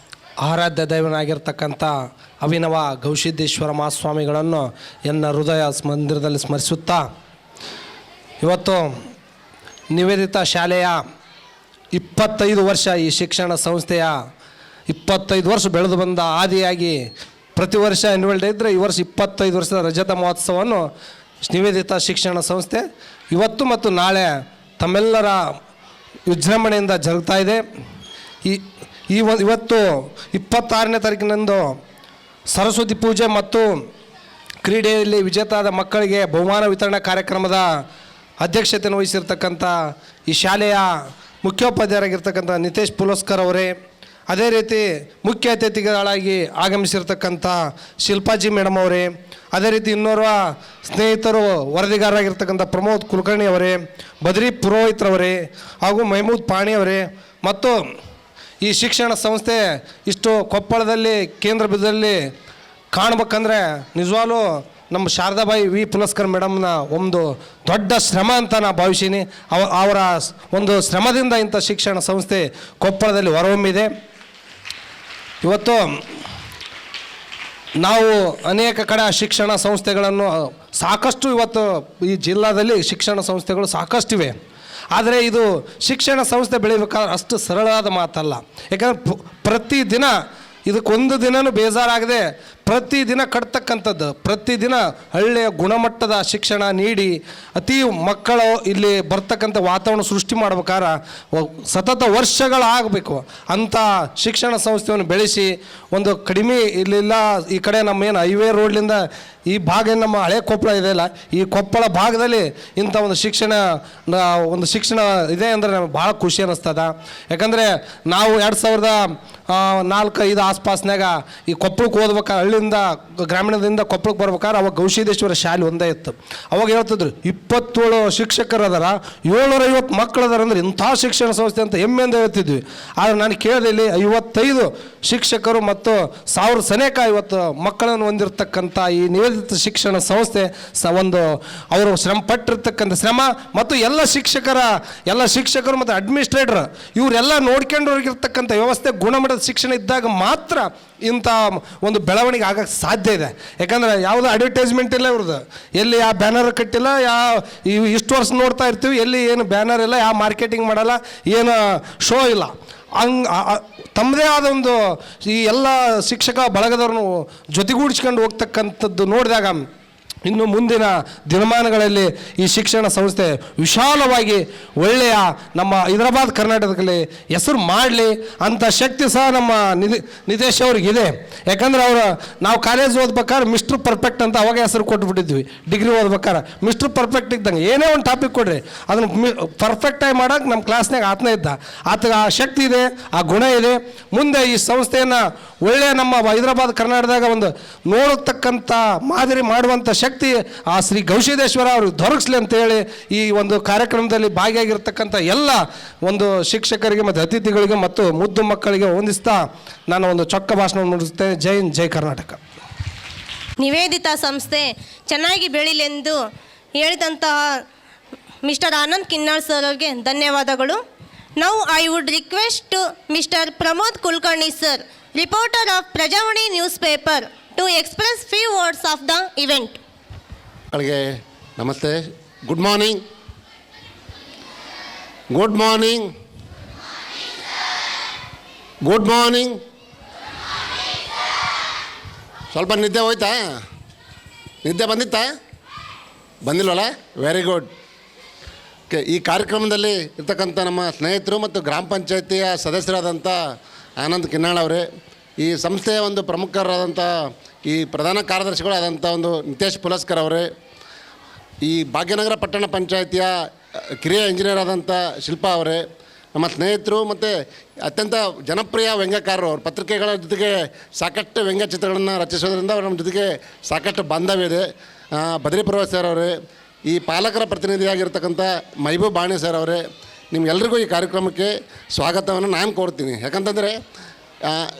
ಆರಾಧ್ಯ ದೈವನಾಗಿರ್ತಕ್ಕಂಥ ಅಭಿನವ ಗವಿಸಿದ್ದೇಶ್ವರ ಮಹಾಸ್ವಾಮಿಗಳನ್ನು ಎನ್ನ ಹೃದಯ ಮಂದಿರದಲ್ಲಿ ಸ್ಮರಿಸುತ್ತಾ, ಇವತ್ತು ನಿವೇದಿತ ಶಾಲೆಯ 25 ವರ್ಷ, ಈ ಶಿಕ್ಷಣ ಸಂಸ್ಥೆಯ 25 ವರ್ಷ ಬೆಳೆದು ಬಂದ ಆದಿಯಾಗಿ ಪ್ರತಿ ವರ್ಷ ಆ್ಯನ್ಯುವಲ್ ಡೇ ಇದ್ದರೆ ಈ ವರ್ಷ 25 ವರ್ಷದ ರಜತ ಮಹೋತ್ಸವವನ್ನು ನಿವೇದಿತ ಶಿಕ್ಷಣ ಸಂಸ್ಥೆ ಇವತ್ತು ಮತ್ತು ನಾಳೆ ತಮ್ಮೆಲ್ಲರ ವಿಜೃಂಭಣೆಯಿಂದ ಜರುಗ್ತಾ ಇದೆ. ಇವತ್ತು 26ನೇ ತಾರೀಕಿನಂದು ಸರಸ್ವತಿ ಪೂಜೆ ಮತ್ತು ಕ್ರೀಡೆಯಲ್ಲಿ ವಿಜೇತಾದ ಮಕ್ಕಳಿಗೆ ಬಹುಮಾನ ವಿತರಣಾ ಕಾರ್ಯಕ್ರಮದ ಅಧ್ಯಕ್ಷತೆಯನ್ನು ವಹಿಸಿರ್ತಕ್ಕಂಥ ಈ ಶಾಲೆಯ ಮುಖ್ಯೋಪಾಧ್ಯಾಯರಾಗಿರ್ತಕ್ಕಂಥ ನಿತೇಶ್ ಪುಲಸ್ಕರ್ ಅವರೇ, ಅದೇ ರೀತಿ ಮುಖ್ಯ ಅತಿಥಿಗಳಾಗಿ ಆಗಮಿಸಿರ್ತಕ್ಕಂಥ ಶಿಲ್ಪಾಜಿ ಮೇಡಮ್ ಅವರೇ, ಅದೇ ರೀತಿ ಇನ್ನೋರ್ವ ಸ್ನೇಹಿತರು ವರದಿಗಾರರಾಗಿರ್ತಕ್ಕಂಥ ಪ್ರಮೋದ್ ಕುಲಕರ್ಣಿ ಅವರೇ, ಬದ್ರಿ ಪುರೋಹಿತ್ರವರೇ ಹಾಗೂ ಮೆಹಮೂದ್ ಪಾಣಿ ಅವರೇ, ಮತ್ತು ಈ ಶಿಕ್ಷಣ ಸಂಸ್ಥೆ ಇಷ್ಟು ಕೊಪ್ಪಳದಲ್ಲಿ ಕೇಂದ್ರ ಬಿದ್ದರಲ್ಲಿ ಕಾಣ್ಬೇಕಂದ್ರೆ ನಿಜವಾಗ್ಲೂ ನಮ್ಮ ಶಾರದಾಬಾಯಿ ವಿ ಪುಲಸ್ಕರ್ ಮೇಡಮ್ನ ಒಂದು ದೊಡ್ಡ ಶ್ರಮ ಅಂತ ನಾನು ಭಾವಿಸೀನಿ. ಅವರ ಒಂದು ಶ್ರಮದಿಂದ ಇಂಥ ಶಿಕ್ಷಣ ಸಂಸ್ಥೆ ಕೊಪ್ಪಳದಲ್ಲಿ ಹೊರಹೊಮ್ಮಿದೆ. ಇವತ್ತು ನಾವು ಅನೇಕ ಕಡೆ ಶಿಕ್ಷಣ ಸಂಸ್ಥೆಗಳನ್ನು ಸಾಕಷ್ಟು ಇವತ್ತು ಈ ಜಿಲ್ಲಾದಲ್ಲಿ ಶಿಕ್ಷಣ ಸಂಸ್ಥೆಗಳು ಸಾಕಷ್ಟಿವೆ. ಆದರೆ ಇದು ಶಿಕ್ಷಣ ಸಂಸ್ಥೆ ಬೆಳಿಬೇಕಾದ್ರೆ ಅಷ್ಟು ಸರಳವಾದ ಮಾತಲ್ಲ. ಯಾಕಂದರೆ ಪ್ರತಿದಿನ ಇದಕ್ಕೊಂದು ದಿನವೂ ಬೇಜಾರಾಗದೆ ಪ್ರತಿದಿನ ಕಟ್ತಕ್ಕಂಥದ್ದು, ಪ್ರತಿದಿನ ಒಳ್ಳೆಯ ಗುಣಮಟ್ಟದ ಶಿಕ್ಷಣ ನೀಡಿ ಅತಿ ಮಕ್ಕಳು ಇಲ್ಲಿ ಬರ್ತಕ್ಕಂಥ ವಾತಾವರಣ ಸೃಷ್ಟಿ ಮಾಡ್ಬೇಕಾದ್ರೆ ಸತತ ವರ್ಷಗಳಾಗಬೇಕು ಅಂಥ ಶಿಕ್ಷಣ ಸಂಸ್ಥೆಯನ್ನು ಬೆಳೆಸಿ ಒಂದು ಕಡಿಮೆ ಇಲ್ಲಿಲ್ಲ ಈ ಕಡೆ ನಮ್ಮ ಏನು ಹೈವೇ ರೋಡ್ಲಿಂದ ಈ ಭಾಗ ನಮ್ಮ ಹಳೆ ಕೊಪ್ಪಳ ಇದೆಯಲ್ಲ, ಈ ಕೊಪ್ಪಳ ಭಾಗದಲ್ಲಿ ಇಂಥ ಒಂದು ಶಿಕ್ಷಣ ಇದೆ ಅಂದರೆ ನಮಗೆ ಭಾಳ ಖುಷಿ ಅನ್ನಿಸ್ತದ. ಯಾಕಂದರೆ ನಾವು 2004-5 ಆಸ್ಪಾಸ್ನಾಗ ಈ ಕೊಪ್ಪಳಕ್ಕೆ ಓದ್ಬೇಕಾದ್ರೆ ಹಳ್ಳಿಯಿಂದ ಗ್ರಾಮೀಣದಿಂದ ಕೊಪ್ಪಳಕ್ಕೆ ಬರ್ಬೇಕಾದ್ರೆ ಅವಾಗ ಗವಿಸಿದ್ದೇಶ್ವರ ಶಾಲೆ ಒಂದೇ ಇತ್ತು. ಅವಾಗ ಹೇಳ್ತಿದ್ರು 27 ಶಿಕ್ಷಕರು ಅದಾರ, 750 ಮಕ್ಕಳು ಅದಾರ ಅಂದ್ರೆ ಇಂಥ ಶಿಕ್ಷಣ ಸಂಸ್ಥೆ ಅಂತ ಹೆಮ್ಮೆಯಿಂದ ಹೇಳ್ತಿದ್ವಿ. ಆದರೆ ನಾನು ಕೇಳಿದೆ ಇಲ್ಲಿ 55 ಶಿಕ್ಷಕರು ಮತ್ತು 1000 ಸನೇಕ ಇವತ್ತು ಮಕ್ಕಳನ್ನು ಹೊಂದಿರತಕ್ಕಂಥ ಈ ನಿವೇದಿತ ಶಿಕ್ಷಣ ಸಂಸ್ಥೆ ಒಂದು ಅವರು ಶ್ರಮ ಪಟ್ಟಿರ್ತಕ್ಕಂಥ ಶ್ರಮ ಮತ್ತು ಎಲ್ಲ ಶಿಕ್ಷಕರು ಮತ್ತು ಅಡ್ಮಿನಿಸ್ಟ್ರೇಟರ್ ಇವರೆಲ್ಲ ನೋಡ್ಕೊಂಡವ್ರಿಗಿರ್ತಕ್ಕಂಥ ವ್ಯವಸ್ಥೆ ಗುಣಮಟ್ಟದ ಶಿಕ್ಷಣ ಇದ್ದಾಗ ಮಾತ್ರ ಇಂಥ ಒಂದು ಬೆಳವಣಿಗೆ ಆಗಕ್ಕೆ ಸಾಧ್ಯ ಇದೆ. ಯಾಕಂದರೆ ಯಾವುದೋ ಅಡ್ವರ್ಟೈಸ್ಮೆಂಟ್ ಇಲ್ಲ ಇವ್ರದ್ದು, ಎಲ್ಲಿ ಯಾವ ಬ್ಯಾನರ್ ಕಟ್ಟಿಲ್ಲ, ಇಷ್ಟು ವರ್ಷ ನೋಡ್ತಾ ಇರ್ತೀವಿ, ಎಲ್ಲಿ ಏನು ಬ್ಯಾನರ್ ಇಲ್ಲ, ಯಾವ ಮಾರ್ಕೆಟಿಂಗ್ ಮಾಡಲ್ಲ, ಏನು ಶೋ ಇಲ್ಲ. ತಮ್ಮದೇ ಆದ ಒಂದು ಈ ಎಲ್ಲ ಶಿಕ್ಷಕ ಬಳಗದವ್ರನ್ನು ಜೊತೆಗೂಡಿಸ್ಕೊಂಡು ಹೋಗ್ತಕ್ಕಂಥದ್ದು ನೋಡಿದಾಗ ಇನ್ನು ಮುಂದಿನ ದಿನಮಾನಗಳಲ್ಲಿ ಈ ಶಿಕ್ಷಣ ಸಂಸ್ಥೆ ವಿಶಾಲವಾಗಿ ಒಳ್ಳೆಯ ನಮ್ಮ ಹೈದರಾಬಾದ್ ಕರ್ನಾಟಕದಲ್ಲಿ ಹೆಸರು ಮಾಡಲಿ ಅಂತ ಶಕ್ತಿ ಸಹ ನಮ್ಮ ನಿತೇಶ್ ಅವ್ರಿಗಿದೆ. ಯಾಕಂದ್ರೆ ನಾವು ಕಾಲೇಜ್ ಓದ್ಬೇಕಾದ್ರೆ ಮಿಸ್ಟರ್ ಪರ್ಫೆಕ್ಟ್ ಅಂತ ಅವಾಗ ಹೆಸರು ಕೊಟ್ಬಿಟ್ಟಿದ್ವಿ. ಡಿಗ್ರಿ ಓದ್ಬೇಕಾದ್ರೆ ಮಿಸ್ಟರ್ ಪರ್ಫೆಕ್ಟ್ ಇದ್ದಂಗೆ ಏನೇ ಒಂದು ಟಾಪಿಕ್ ಕೊಡ್ರಿ ಅದನ್ನು ಪರ್ಫೆಕ್ಟಾಗಿ ಮಾಡೋಕೆ ನಮ್ಮ ಕ್ಲಾಸ್ನಾಗ ಆತನೇ ಇದ್ದ. ಆತಗೆ ಆ ಶಕ್ತಿ ಇದೆ, ಆ ಗುಣ ಇದೆ. ಮುಂದೆ ಈ ಸಂಸ್ಥೆಯನ್ನು ಒಳ್ಳೆಯ ನಮ್ಮ ಹೈದರಾಬಾದ್ ಕರ್ನಾಟಕದಾಗ ಒಂದು ನೋಡತಕ್ಕಂಥ ಮಾದರಿ ಮಾಡುವಂಥ ಶಕ್ತಿ ಆ ಶ್ರೀ ಗವಿಸಿದ್ದೇಶ್ವರ ಅವ್ರಿಗೆ ದೊರಕಿಸ್ಲಿ ಅಂತೇಳಿ ಈ ಒಂದು ಕಾರ್ಯಕ್ರಮದಲ್ಲಿ ಭಾಗಿಯಾಗಿರ್ತಕ್ಕಂಥ ಎಲ್ಲ ಒಂದು ಶಿಕ್ಷಕರಿಗೆ ಮತ್ತು ಅತಿಥಿಗಳಿಗೆ ಮತ್ತು ಮುದ್ದು ಮಕ್ಕಳಿಗೆ ಹೊಂದಿಸ್ತಾ ನಾನು ಒಂದು ಚೊಕ್ಕ ಭಾಷಣ ನುಡಿಸ್ತೇನೆ. ಜೈ ಹಿಂದ್, ಜೈ ಕರ್ನಾಟಕ. ನಿವೇದಿತಾ ಸಂಸ್ಥೆ ಚೆನ್ನಾಗಿ ಬೆಳಿಲೆಂದು ಹೇಳಿದಂತಹ ಮಿಸ್ಟರ್ ಆನಂದ್ ಕಿನ್ನಾಳ್ ಸರ್ ಅವ್ರಿಗೆ ಧನ್ಯವಾದಗಳು. Now I would request to mister Pramod Kulkarni sir, reporter of Prajavani newspaper, to express few words of the event. ಮಕ್ಕಳಿಗೆ ನಮಸ್ತೆ. Good morning. Good morning. Good morning. ಸ್ವಲ್ಪ ನಿದ್ದೆ ಹೋಯ್ತಾ? ನಿದ್ದೆ ಬಂದಿತ್ತಾ? ಬಂದಿಲ್ವಲ್ಲ? Very good. ಓಕೆ, ಈ ಕಾರ್ಯಕ್ರಮದಲ್ಲಿ ಇರ್ತಕ್ಕಂಥ ನಮ್ಮ ಸ್ನೇಹಿತರು ಮತ್ತು ಗ್ರಾಮ ಪಂಚಾಯತಿಯ ಸದಸ್ಯರಾದಂಥ ಆನಂದ್ ಕಿನ್ನಾಳ್ ಅವರೇ, ಈ ಸಂಸ್ಥೆಯ ಒಂದು ಪ್ರಮುಖರಾದಂಥ ಈ ಪ್ರಧಾನ ಕಾರ್ಯದರ್ಶಿಗಳಾದಂಥ ಒಂದು ನಿತೇಶ್ ಪುಲಸ್ಕರ್ ಅವರೇ, ಈ ಭಾಗ್ಯನಗರ ಪಟ್ಟಣ ಪಂಚಾಯತಿಯ ಕಿರಿಯ ಇಂಜಿನಿಯರ್ ಆದಂಥ ಶಿಲ್ಪಾ ಅವರೇ, ನಮ್ಮ ಸ್ನೇಹಿತರು ಮತ್ತು ಅತ್ಯಂತ ಜನಪ್ರಿಯ ವ್ಯಂಗ್ಯಕಾರರು, ಅವ್ರ ಪತ್ರಿಕೆಗಳ ಜೊತೆಗೆ ಸಾಕಷ್ಟು ವ್ಯಂಗ್ಯ ಚಿತ್ರಗಳನ್ನು ರಚಿಸೋದ್ರಿಂದ ಅವ್ರ ನಮ್ಮ ಜೊತೆಗೆ ಸಾಕಷ್ಟು ಬಾಂಧವ್ಯ ಇದೆ. ಬದ್ರಿ ಪುರೋಹಿತ್ ಸರ್ ಅವರೇ, ಈ ಪಾಲಕರ ಪ್ರತಿನಿಧಿಯಾಗಿರ್ತಕ್ಕಂಥ ಮೈಬೂಬ್ ಬಾಣಿ ಸರ್ ಅವರೇ, ನಿಮ್ಗೆಲ್ರಿಗೂ ಈ ಕಾರ್ಯಕ್ರಮಕ್ಕೆ ಸ್ವಾಗತವನ್ನು ನಾನು ಕೋರ್ತೀನಿ. ಯಾಕಂತಂದರೆ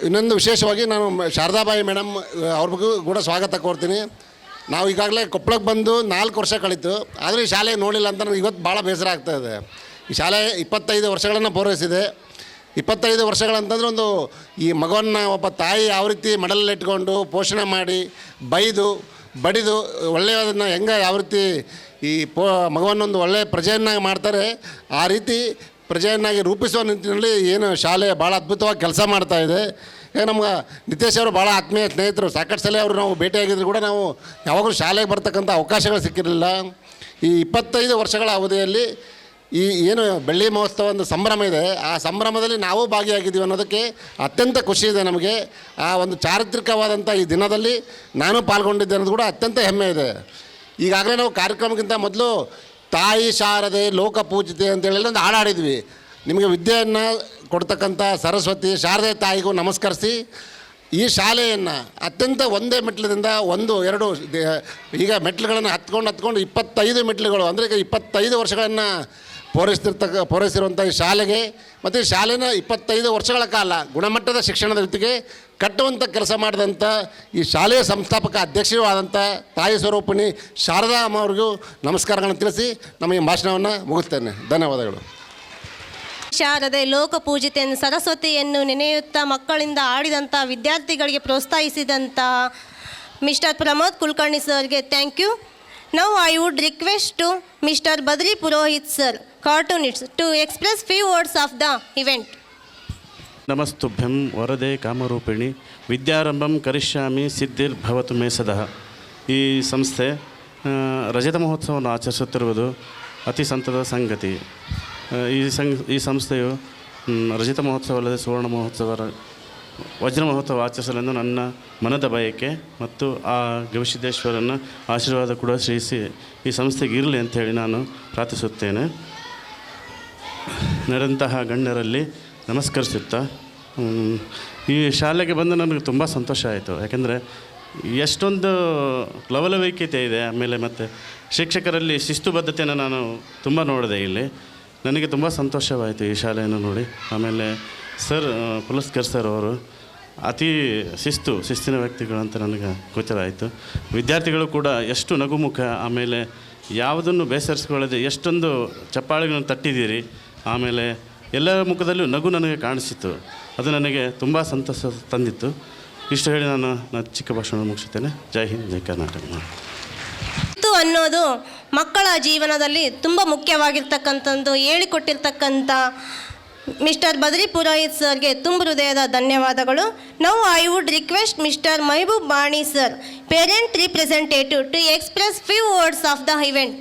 ಇನ್ನೊಂದು ವಿಶೇಷವಾಗಿ ನಾನು ಶಾರದಾಬಾಯಿ ಮೇಡಮ್ ಅವ್ರಿಗೂ ಕೂಡ ಸ್ವಾಗತ ಕೋರ್ತೀನಿ. ನಾವು ಈಗಾಗಲೇ ಕೊಪ್ಪಳಕ್ಕೆ ಬಂದು 4 ವರ್ಷ ಕಳೀತು, ಆದರೆ ಈ ಶಾಲೆ ನೋಡಿಲ್ಲ ಅಂತ ನನಗೆ ಇವತ್ತು ಭಾಳ ಬೇಸರ ಆಗ್ತಾಯಿದೆ. ಈ ಶಾಲೆ 25 ವರ್ಷಗಳನ್ನು ಪೂರೈಸಿದೆ. 25 ವರ್ಷಗಳಂತಂದ್ರೆ ಒಂದು ಈ ಮಗುವನ್ನು ಒಬ್ಬ ತಾಯಿ ಯಾವ ರೀತಿ ಮಡಲಲ್ಲಿ ಇಟ್ಕೊಂಡು ಪೋಷಣೆ ಮಾಡಿ ಬೈದು ಬಡಿದು ಒಳ್ಳೆಯದನ್ನು ಹೆಂಗೆ ಯಾವ ರೀತಿ ಈ ಮಗುವನ್ನೊಂದು ಒಳ್ಳೆಯ ಪ್ರಜೆಯನ್ನಾಗಿ ಮಾಡ್ತಾರೆ, ಆ ರೀತಿ ಪ್ರಜೆಯನ್ನಾಗಿ ರೂಪಿಸುವ ನಿಟ್ಟಿನಲ್ಲಿ ಏನು ಶಾಲೆ ಭಾಳ ಅದ್ಭುತವಾಗಿ ಕೆಲಸ ಮಾಡ್ತಾಯಿದೆ. ನಮ್ಗೆ ನಿತೇಶ್ ಅವರು ಭಾಳ ಆತ್ಮೀಯ ಸ್ನೇಹಿತರು. ಸಾಕಷ್ಟು ಸಲ ಅವರು ನಾವು ಭೇಟಿಯಾಗಿದ್ರು ಕೂಡ ನಾವು ಯಾವಾಗಲೂ ಶಾಲೆಗೆ ಬರ್ತಕ್ಕಂಥ ಅವಕಾಶಗಳು ಸಿಕ್ಕಿರಲಿಲ್ಲ. ಈ 25 ವರ್ಷಗಳ ಅವಧಿಯಲ್ಲಿ ಈ ಏನು ಬೆಳ್ಳಿ ಮಹೋತ್ಸವ ಒಂದು ಸಂಭ್ರಮ ಇದೆ, ಆ ಸಂಭ್ರಮದಲ್ಲಿ ನಾವು ಭಾಗಿಯಾಗಿದ್ದೀವಿ ಅನ್ನೋದಕ್ಕೆ ಅತ್ಯಂತ ಖುಷಿ ಇದೆ ನಮಗೆ. ಆ ಒಂದು ಚಾರಿತ್ರಿಕವಾದಂಥ ಈ ದಿನದಲ್ಲಿ ನಾನು ಪಾಲ್ಗೊಂಡಿದ್ದೆ ಅನ್ನೋದು ಕೂಡ ಅತ್ಯಂತ ಹೆಮ್ಮೆ ಇದೆ. ಈಗಾಗಲೇ ನಾವು ಕಾರ್ಯಕ್ರಮಕ್ಕಿಂತ ಮೊದಲು ತಾಯಿ ಶಾರದೆ ಲೋಕ ಪೂಜಿತೆ ಅಂತೇಳಿ ಒಂದು ಹಾಡಾಡಿದ್ವಿ. ನಿಮಗೆ ವಿದ್ಯೆಯನ್ನು ಕೊಡ್ತಕ್ಕಂಥ ಸರಸ್ವತಿ ಶಾರದೆ ತಾಯಿಗೂ ನಮಸ್ಕರಿಸಿ ಈ ಶಾಲೆಯನ್ನು ಅತ್ಯಂತ ಒಂದೇ ಮೆಟ್ಲದಿಂದ 1, 2 ಈಗ ಮೆಟ್ಲುಗಳನ್ನು ಹತ್ಕೊಂಡು 25 ಮೆಟ್ಲುಗಳು ಅಂದರೆ ಈಗ 25 ವರ್ಷಗಳನ್ನು ಪೂರೈಸಿರುವಂಥ ಈ ಶಾಲೆಗೆ ಮತ್ತು ಈ ಶಾಲೆನ 25 ವರ್ಷಗಳ ಕಾಲ ಗುಣಮಟ್ಟದ ಶಿಕ್ಷಣದ ಜೊತೆಗೆ ಕಟ್ಟುವಂಥ ಕೆಲಸ ಮಾಡಿದಂಥ ಈ ಶಾಲೆಯ ಸಂಸ್ಥಾಪಕ ಅಧ್ಯಕ್ಷರೂ ಆದಂಥ ತಾಯಿ ಸ್ವರೂಪಿಣಿ ಶಾರದಾ ಅಮ್ಮ ಅವ್ರಿಗೂ ನಮಸ್ಕಾರಗಳನ್ನು ತಿಳಿಸಿ ನಮಗೆ ಭಾಷಣವನ್ನು ಮುಗಿಸ್ತೇನೆ. ಧನ್ಯವಾದಗಳು. ಶಾರದೆ ಲೋಕಪೂಜಿತೆ ಸರಸ್ವತಿಯನ್ನು ನೆನೆಯುತ್ತಾ ಮಕ್ಕಳಿಂದ ಆಡಿದಂಥ ವಿದ್ಯಾರ್ಥಿಗಳಿಗೆ ಪ್ರೋತ್ಸಾಹಿಸಿದಂಥ ಮಿಸ್ಟರ್ ಪ್ರಮೋದ್ ಕುಲಕರ್ಣಿ ಸರ್ಗೆ thank you. Now I would request to mister Badri Purohit sir, cartoonist, to express few words of the event. ನಮಸ್ತುಭ್ಯಂ ವರದೆ ಕಾಮರೂಪಿಣಿ ವಿದ್ಯಾರಂಭಂ ಕರಿಷ್ಯಾಮಿ ಸಿದ್ಧಿರ್ಭವತು ಮೇ ಸದಾ. ಈ ಸಂಸ್ಥೆ ರಜತ ಮಹೋತ್ಸವವನ್ನು ಆಚರಿಸುತ್ತಿರುವುದು ಅತಿ ಸಂತದ ಸಂಗತಿ. ಈ ಸಂಸ್ಥೆಯು ರಜತ ಮಹೋತ್ಸವ ಅಲ್ಲದೆ ಸುವರ್ಣ ಮಹೋತ್ಸವ, ವಜ್ರ ಮಹೋತ್ಸವ ಆಚರಿಸಲೆಂದು ನನ್ನ ಮನದ ಬಯಕೆ ಮತ್ತು ಆ ಗವಿಸಿದ್ದೇಶ್ವರನ ಆಶೀರ್ವಾದ ಕೂಡ ಶ್ರೀಸಿ ಈ ಸಂಸ್ಥೆಗೆ ಇರಲಿ ಅಂಥೇಳಿ ನಾನು ಪ್ರಾರ್ಥಿಸುತ್ತೇನೆ. ನಡೆದಂತಹ ಗಣ್ಯರಲ್ಲಿ ನಮಸ್ಕರಿಸುತ್ತಾ ಈ ಶಾಲೆಗೆ ಬಂದು ನನಗೆ ತುಂಬ ಸಂತೋಷ ಆಯಿತು. ಯಾಕೆಂದರೆ ಎಷ್ಟೊಂದು ಲವಲವಿಕತೆ ಇದೆ. ಆಮೇಲೆ ಮತ್ತು ಶಿಕ್ಷಕರಲ್ಲಿ ಶಿಸ್ತುಬದ್ಧತೆಯನ್ನು ನಾನು ತುಂಬ ನೋಡಿದೆ ಇಲ್ಲಿ. ನನಗೆ ತುಂಬ ಸಂತೋಷವಾಯಿತು ಈ ಶಾಲೆಯನ್ನು ನೋಡಿ. ಆಮೇಲೆ ಸರ್ ಪುಲಸ್ಕರ್ ಸರ್ ಅವರು ಅತಿ ಶಿಸ್ತಿನ ವ್ಯಕ್ತಿಗಳಂತ ನನಗೆ ಗೋಚರ ಆಯಿತು. ವಿದ್ಯಾರ್ಥಿಗಳು ಕೂಡ ಎಷ್ಟು ನಗುಮುಖ, ಆಮೇಲೆ ಯಾವುದನ್ನು ಬೇಸರಿಸ್ಕೊಳ್ಳದೆ ಎಷ್ಟೊಂದು ಚಪ್ಪಾಳೆಗಳನ್ನು ತಟ್ಟಿದ್ದೀರಿ. ಆಮೇಲೆ ಎಲ್ಲರ ಮುಖದಲ್ಲೂ ನಗು ನನಗೆ ಕಾಣಿಸಿತು. ಅದು ನನಗೆ ತುಂಬ ಸಂತೋಷ ತಂದಿತ್ತು. ಇಷ್ಟು ಹೇಳಿ ನಾನು ಚಿಕ್ಕ ಭಾಷಣ ಮುಗಿಸುತ್ತೇನೆ. ಜೈ ಹಿಂದ್, ಜೈ ಕರ್ನಾಟಕ. ಅನ್ನೋದು ಮಕ್ಕಳ ಜೀವನದಲ್ಲಿ ತುಂಬ ಮುಖ್ಯವಾಗಿರ್ತಕ್ಕಂಥದ್ದು ಹೇಳಿಕೊಟ್ಟಿರ್ತಕ್ಕಂಥ ಮಿಸ್ಟರ್ ಬದ್ರಿ ಪುರೋಹಿತ್ ಸರ್ಗೆ ತುಂಬ ಹೃದಯದ ಧನ್ಯವಾದಗಳು. Now I would request mister Mahaboob Bani sir, parent representative, to express few words of the event.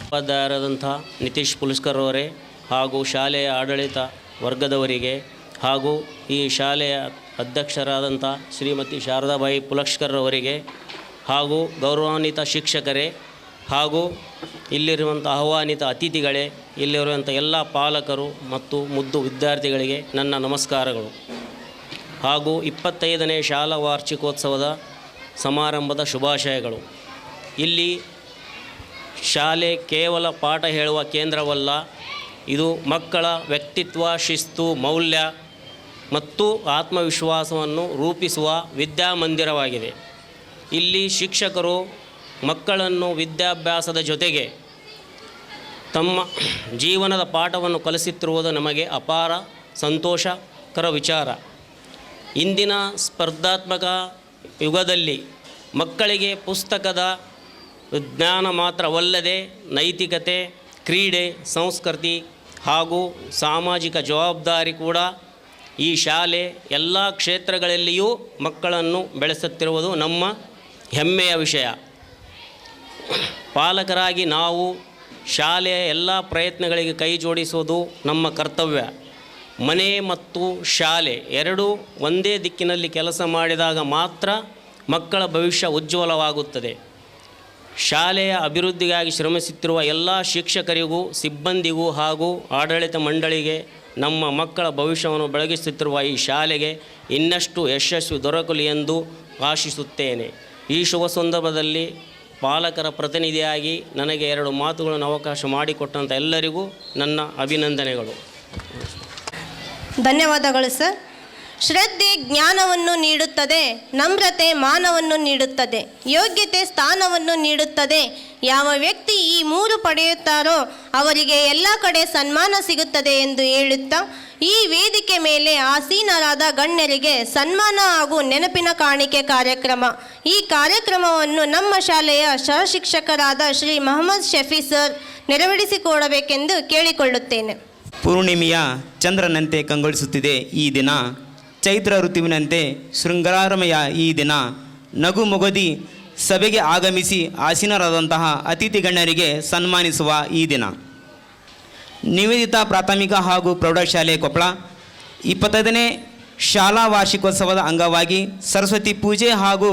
ಉಪಾಧ್ಯಾಯರಾದಂಥ ನಿತೀಶ್ ಪುಲಸ್ಕರ್ ಅವರೇ ಹಾಗೂ ಶಾಲೆಯ ಆಡಳಿತ ವರ್ಗದವರಿಗೆ ಹಾಗೂ ಈ ಶಾಲೆಯ ಅಧ್ಯಕ್ಷರಾದಂಥ ಶ್ರೀಮತಿ ಶಾರದಾಬಾಯಿ ಪುಲಸ್ಕರ್ ಅವರಿಗೆ ಹಾಗೂ ಗೌರವಾನ್ವಿತ ಶಿಕ್ಷಕರೇ ಹಾಗೂ ಇಲ್ಲಿರುವಂಥ ಆಹ್ವಾನಿತ ಅತಿಥಿಗಳೇ, ಇಲ್ಲಿರುವಂಥ ಎಲ್ಲ ಪಾಲಕರು ಮತ್ತು ಮುದ್ದು ವಿದ್ಯಾರ್ಥಿಗಳಿಗೆ ನನ್ನ ನಮಸ್ಕಾರಗಳು ಹಾಗೂ 25ನೇ ಶಾಲಾ ವಾರ್ಷಿಕೋತ್ಸವದ ಸಮಾರಂಭದ ಶುಭಾಶಯಗಳು. ಇಲ್ಲಿ ಶಾಲೆ ಕೇವಲ ಪಾಠ ಹೇಳುವ ಕೇಂದ್ರವಲ್ಲ, ಇದು ಮಕ್ಕಳ ವ್ಯಕ್ತಿತ್ವ, ಶಿಸ್ತು, ಮೌಲ್ಯ ಮತ್ತು ಆತ್ಮವಿಶ್ವಾಸವನ್ನು ರೂಪಿಸುವ ವಿದ್ಯಾಮಂದಿರವಾಗಿದೆ. ಇಲ್ಲಿ ಶಿಕ್ಷಕರು ಮಕ್ಕಳನ್ನು ವಿದ್ಯಾಭ್ಯಾಸದ ಜೊತೆಗೆ ತಮ್ಮ ಜೀವನದ ಪಾಠವನ್ನು ಕಲಿಸುತ್ತಿರುವುದು ನಮಗೆ ಅಪಾರ ಸಂತೋಷಕರ ವಿಚಾರ. ಇಂದಿನ ಸ್ಪರ್ಧಾತ್ಮಕ ಯುಗದಲ್ಲಿ ಮಕ್ಕಳಿಗೆ ಪುಸ್ತಕದ ಜ್ಞಾನ ಮಾತ್ರವಲ್ಲದೆ ನೈತಿಕತೆ, ಕ್ರೀಡೆ, ಸಂಸ್ಕೃತಿ ಹಾಗೂ ಸಾಮಾಜಿಕ ಜವಾಬ್ದಾರಿ ಕೂಡ ಈ ಶಾಲೆ ಎಲ್ಲ ಕ್ಷೇತ್ರಗಳಲ್ಲಿಯೂ ಮಕ್ಕಳನ್ನು ಬೆಳೆಸುತ್ತಿರುವುದು ನಮ್ಮ ಹೆಮ್ಮೆಯ ವಿಷಯ. ಪಾಲಕರಾಗಿ ನಾವು ಶಾಲೆಯ ಎಲ್ಲ ಪ್ರಯತ್ನಗಳಿಗೆ ಕೈ ಜೋಡಿಸುವುದು ನಮ್ಮ ಕರ್ತವ್ಯ. ಮನೆ ಮತ್ತು ಶಾಲೆ ಎರಡೂ ಒಂದೇ ದಿಕ್ಕಿನಲ್ಲಿ ಕೆಲಸ ಮಾಡಿದಾಗ ಮಾತ್ರ ಮಕ್ಕಳ ಭವಿಷ್ಯ ಉಜ್ವಲವಾಗುತ್ತದೆ. ಶಾಲೆಯ ಅಭಿವೃದ್ಧಿಗಾಗಿ ಶ್ರಮಿಸುತ್ತಿರುವ ಎಲ್ಲ ಶಿಕ್ಷಕರಿಗೂ, ಸಿಬ್ಬಂದಿಗೂ ಹಾಗೂ ಆಡಳಿತ ಮಂಡಳಿಗೆ ನಮ್ಮ ಮಕ್ಕಳ ಭವಿಷ್ಯವನ್ನು ಬೆಳಗಿಸುತ್ತಿರುವ ಈ ಶಾಲೆಗೆ ಇನ್ನಷ್ಟು ಯಶಸ್ಸು ದೊರಕಲಿ ಎಂದು ಆಶಿಸುತ್ತೇನೆ. ಈ ಶುಭ ಸಂದರ್ಭದಲ್ಲಿ ಪಾಲಕರ ಪ್ರತಿನಿಧಿಯಾಗಿ ನನಗೆ 2 ಮಾತುಗಳನ್ನು ಅವಕಾಶ ಮಾಡಿಕೊಟ್ಟಂಥ ಎಲ್ಲರಿಗೂ ನನ್ನ ಅಭಿನಂದನೆಗಳು. ಧನ್ಯವಾದಗಳು ಸರ್. ಶ್ರದ್ಧೆ ಜ್ಞಾನವನ್ನು ನೀಡುತ್ತದೆ, ನಮ್ರತೆ ಮಾನವನ್ನು ನೀಡುತ್ತದೆ, ಯೋಗ್ಯತೆ ಸ್ಥಾನವನ್ನು ನೀಡುತ್ತದೆ. ಯಾವ ವ್ಯಕ್ತಿ ಈ 3 ಪಡೆಯುತ್ತಾರೋ ಅವರಿಗೆ ಎಲ್ಲ ಕಡೆ ಸನ್ಮಾನ ಸಿಗುತ್ತದೆ ಎಂದು ಹೇಳುತ್ತಾ ಈ ವೇದಿಕೆ ಮೇಲೆ ಆಸೀನರಾದ ಗಣ್ಯರಿಗೆ ಸನ್ಮಾನ ಹಾಗೂ ನೆನಪಿನ ಕಾಣಿಕೆ ಕಾರ್ಯಕ್ರಮ. ಈ ಕಾರ್ಯಕ್ರಮವನ್ನು ನಮ್ಮ ಶಾಲೆಯ ಸಹಶಿಕ್ಷಕರಾದ ಶ್ರೀ ಮೊಹಮ್ಮದ್ ಶಫಿ ಸರ್ ನೆರವೇರಿಸಿಕೊಡಬೇಕೆಂದು ಕೇಳಿಕೊಳ್ಳುತ್ತೇನೆ. ಪೂರ್ಣಿಮೆಯ ಚಂದ್ರನಂತೆ ಕಂಗೊಳಿಸುತ್ತಿದೆ ಈ ದಿನ, ಚೈತ್ರ ಋತುವಿನಂತೆ ಶೃಂಗಾರಮಯ ಈ ದಿನ. ನಗು ಮೊಗದಿ ಸಭೆಗೆ ಆಗಮಿಸಿ ಆಸೀನರಾದಂತಹ ಅತಿಥಿ ಗಣ್ಯರಿಗೆ ಸನ್ಮಾನಿಸುವ ಈ ದಿನ. ನಿವೇದಿತಾ ಪ್ರಾಥಮಿಕ ಹಾಗೂ ಪ್ರೌಢಶಾಲೆ ಕೊಪ್ಪಳ 25ನೇ ಶಾಲಾ ವಾರ್ಷಿಕೋತ್ಸವದ ಅಂಗವಾಗಿ ಸರಸ್ವತಿ ಪೂಜೆ ಹಾಗೂ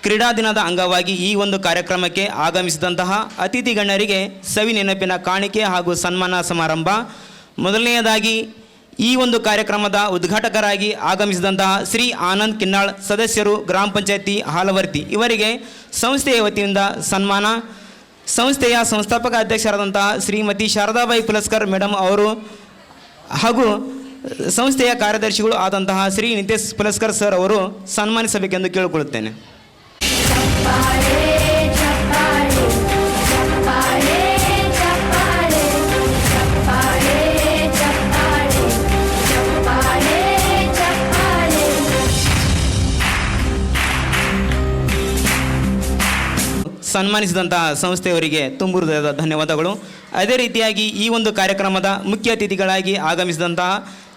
ಕ್ರೀಡಾ ದಿನದ ಅಂಗವಾಗಿ ಈ ಒಂದು ಕಾರ್ಯಕ್ರಮಕ್ಕೆ ಆಗಮಿಸಿದಂತಹ ಅತಿಥಿ ಗಣ್ಯರಿಗೆ ಸವಿ ನೆನಪಿನ ಕಾಣಿಕೆ ಹಾಗೂ ಸನ್ಮಾನ ಸಮಾರಂಭ ಮೊದಲನೆಯದಾಗಿ ಈ ಒಂದು ಕಾರ್ಯಕ್ರಮದ ಉದ್ಘಾಟಕರಾಗಿ ಆಗಮಿಸಿದಂತಹ ಶ್ರೀ ಆನಂದ್ ಕಿನ್ನಾಳ್, ಸದಸ್ಯರು, ಗ್ರಾಮ ಪಂಚಾಯತಿ ಹಾಲವರ್ತಿ, ಇವರಿಗೆ ಸಂಸ್ಥೆಯ ವತಿಯಿಂದ ಸನ್ಮಾನ. ಸಂಸ್ಥೆಯ ಸಂಸ್ಥಾಪಕ ಅಧ್ಯಕ್ಷರಾದಂತಹ ಶ್ರೀಮತಿ ಶಾರದಾಬಾಯಿ ಪುಲಸ್ಕರ್ ಮೇಡಮ್ ಅವರು ಹಾಗೂ ಸಂಸ್ಥೆಯ ಕಾರ್ಯದರ್ಶಿಗಳು ಆದಂತಹ ಶ್ರೀ ನಿತೇಶ್ ಪುಲಸ್ಕರ್ ಸರ್ ಅವರು ಸನ್ಮಾನಿಸಬೇಕೆಂದು ಕೇಳಿಕೊಳ್ಳುತ್ತೇನೆ. ಚಪ್ಪಾಳೆ ಚಪ್ಪಾಳೆ ಚಪ್ಪಾಳೆ ಚಪ್ಪಾಳೆ ಚಪ್ಪಾಳೆ ಚಪ್ಪಾಳೆ ಚಪ್ಪಾಳೆ ಚಪ್ಪಾಳೆ. ಸನ್ಮಾನಿಸಿದಂತಹ ಸಂಸ್ಥೆಯವರಿಗೆ ತುಂಬು ಹೃದಯದ ಧನ್ಯವಾದಗಳು. ಅದೇ ರೀತಿಯಾಗಿ ಈ ಒಂದು ಕಾರ್ಯಕ್ರಮದ ಮುಖ್ಯ ಅತಿಥಿಗಳಾಗಿ ಆಗಮಿಸಿದಂತಹ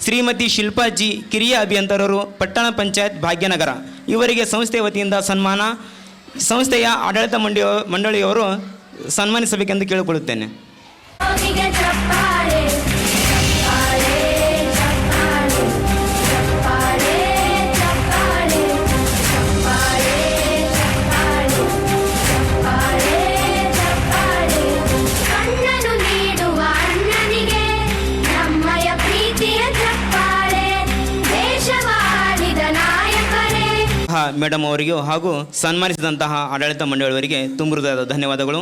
ಶ್ರೀಮತಿ ಶಿಲ್ಪಾ ಜಿ, ಕಿರಿಯ ಅಭಿಯಂತರರು, ಪಟ್ಟಣ ಪಂಚಾಯತ್ ಭಾಗ್ಯನಗರ, ಇವರಿಗೆ ಸಂಸ್ಥೆಯ ವತಿಯಿಂದ ಸನ್ಮಾನ. ಸಂಸ್ಥೆಯ ಆಡಳಿತ ಮಂಡಳಿಯವರು ಸನ್ಮಾನಿಸಬೇಕೆಂದು ಕೇಳಿಕೊಳ್ಳುತ್ತೇನೆ. ಹೋಗಿಗೆ ಚಪ್ಪಾಳೆ ಚಪ್ಪಾಳೆ ಚಪ್ಪಾಳೆ ಚಪ್ಪಾಳೆ ಚಪ್ಪಾಳೆ ಚಪ್ಪಾಳೆ ಚಪ್ಪಾಳೆ ಚಪ್ಪಾಳೆ ಚಪ್ಪಾಳೆ. ಕಣ್ಣನು ನೀಡುವ ಅಣ್ಣನಿಗೆ ನಮ್ಮಯ ಪ್ರೀತಿಯ ಚಪ್ಪಾಳೆ. ದೇಶವಾಳಿದ ನಾಯಕರೇ. ಮೇಡಮ್ ಅವರಿಗೂ ಹಾಗೂ ಸನ್ಮಾನಿಸಿದಂತಹ ಆಡಳಿತ ಮಂಡಳಿಯವರಿಗೆ ತುಂಬ ಹೃದಯದ ಧನ್ಯವಾದಗಳು.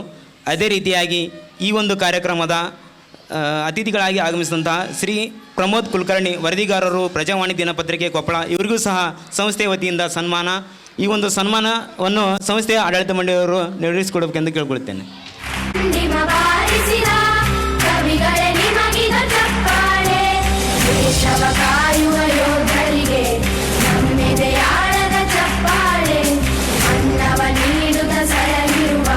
ಅದೇ ರೀತಿಯಾಗಿ ಈ ಒಂದು ಕಾರ್ಯಕ್ರಮದ ಅತಿಥಿಗಳಾಗಿ ಆಗಮಿಸಿದಂತಹ ಶ್ರೀ ಪ್ರಮೋದ್ ಕುಲಕರ್ಣಿ, ವರದಿಗಾರರು, ಪ್ರಜಾವಾಣಿ ದಿನಪತ್ರಿಕೆ ಕೊಪ್ಪಳ, ಇವರಿಗೂ ಸಹ ಸಂಸ್ಥೆಯ ವತಿಯಿಂದ ಸನ್ಮಾನ. ಈ ಒಂದು ಸನ್ಮಾನವನ್ನು ಸಂಸ್ಥೆಯ ಆಡಳಿತ ಮಂಡಳಿಯವರು ನೆರವೇರಿಸಿಕೊಡಬೇಕೆಂದು ಕೇಳಿಕೊಳ್ಳುತ್ತೇನೆ. ನಿಮ್ಮ ಬಾರಿಸಿದ ಕವಿಗಳೇ ನಿಮಗಿದ ಚಪ್ಪಾಳೆ. ದೇಶವ ಕಾಯುವ ಯೋಧರಿಗೆ ನಮ್ಮೆದೆಯಾಳದ ಚಪ್ಪಾಳೆ. ಅನ್ನವ ನೀಡುತ್ತ ಸರಗಿರುವ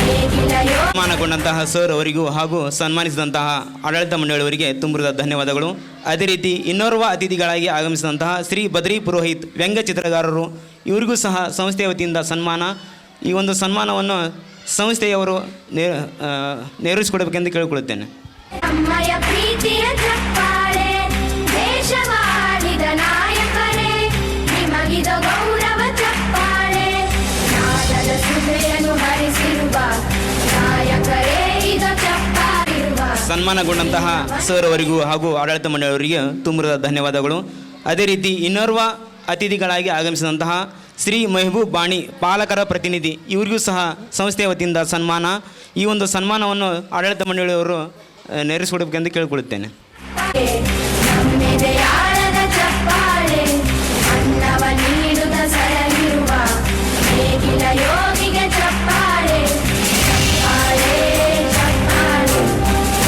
ನೇಗಿಲ ಸನ್ಮಾನಗೊಂಡಂತಹ ಸರ್ ಅವರಿಗೂ ಹಾಗೂ ಸನ್ಮಾನಿಸಿದಂತಹ ಆಡಳಿತ ಮಂಡಳಿಯವರಿಗೆ ತುಂಬ ಧನ್ಯವಾದಗಳು. ಅದೇ ರೀತಿ ಇನ್ನೋರ್ವ ಅತಿಥಿಗಳಾಗಿ ಆಗಮಿಸಿದಂತಹ ಶ್ರೀ ಬದ್ರಿ ಪುರೋಹಿತ್, ವ್ಯಂಗ್ಯ ಚಿತ್ರಗಾರರು, ಇವರಿಗೂ ಸಹ ಸಂಸ್ಥೆಯ ವತಿಯಿಂದ ಸನ್ಮಾನ. ಈ ಒಂದು ಸನ್ಮಾನವನ್ನು ಸಂಸ್ಥೆಯವರು ನೆರವೇರಿಸಿಕೊಡಬೇಕೆಂದು ಕೇಳಿಕೊಳ್ಳುತ್ತೇನೆ. ನಮ್ಮಯ ಪ್ರೀತಿಯ ಚಪ್ಪಾಳೆ. ದೇಶವಾಳಿದ ನಾಯಕರೇ ನಿಮಗಿದ ಗೌರವ ಚಪ್ಪಾಳೆ. ನಾದದ ಸುಧೆಯನ್ನು ಹರಿಸಿರುವ ನಾಯಕರೇ ಇದ ಚಪ್ಪಾಳಿರುವ. ಸನ್ಮಾನಗೊಂಡಂತಹ ಸರ್ ಅವರಿಗೂ ಹಾಗೂ ಆಡಳಿತ ಮಂಡಳಿಯವರಿಗೆ ತುಂಬ ಧನ್ಯವಾದಗಳು. ಅದೇ ರೀತಿ ಇನ್ನೋರ್ವ ಅತಿಥಿಗಳಾಗಿ ಆಗಮಿಸಿದಂತಹ ಶ್ರೀ ಮೆಹಬೂಬ್ ಬಾಣಿ, ಪಾಲಕರ ಪ್ರತಿನಿಧಿ, ಇವರಿಗೂ ಸಹ ಸಂಸ್ಥೆಯ ವತಿಯಿಂದ ಸನ್ಮಾನ. ಈ ಒಂದು ಸನ್ಮಾನವನ್ನು ಆಡಳಿತ ಮಂಡಳಿಯವರು ನೆರವೇರಿಸಿಕೊಡಬೇಕೆಂದು ಕೇಳಿಕೊಳ್ಳುತ್ತೇನೆ. ನಮ್ಮೆದೆಯಾಳದ ಚಪ್ಪಾಳೆ. ಅನ್ನವ ನೀಡುತ್ತ ಸರಗಿರುವ ನೇಗಿಲ ಯೋಗಿಗೆ ಚಪ್ಪಾಳೆ. ಚಪ್ಪಾಳೆ ಚಪ್ಪಾಳೆ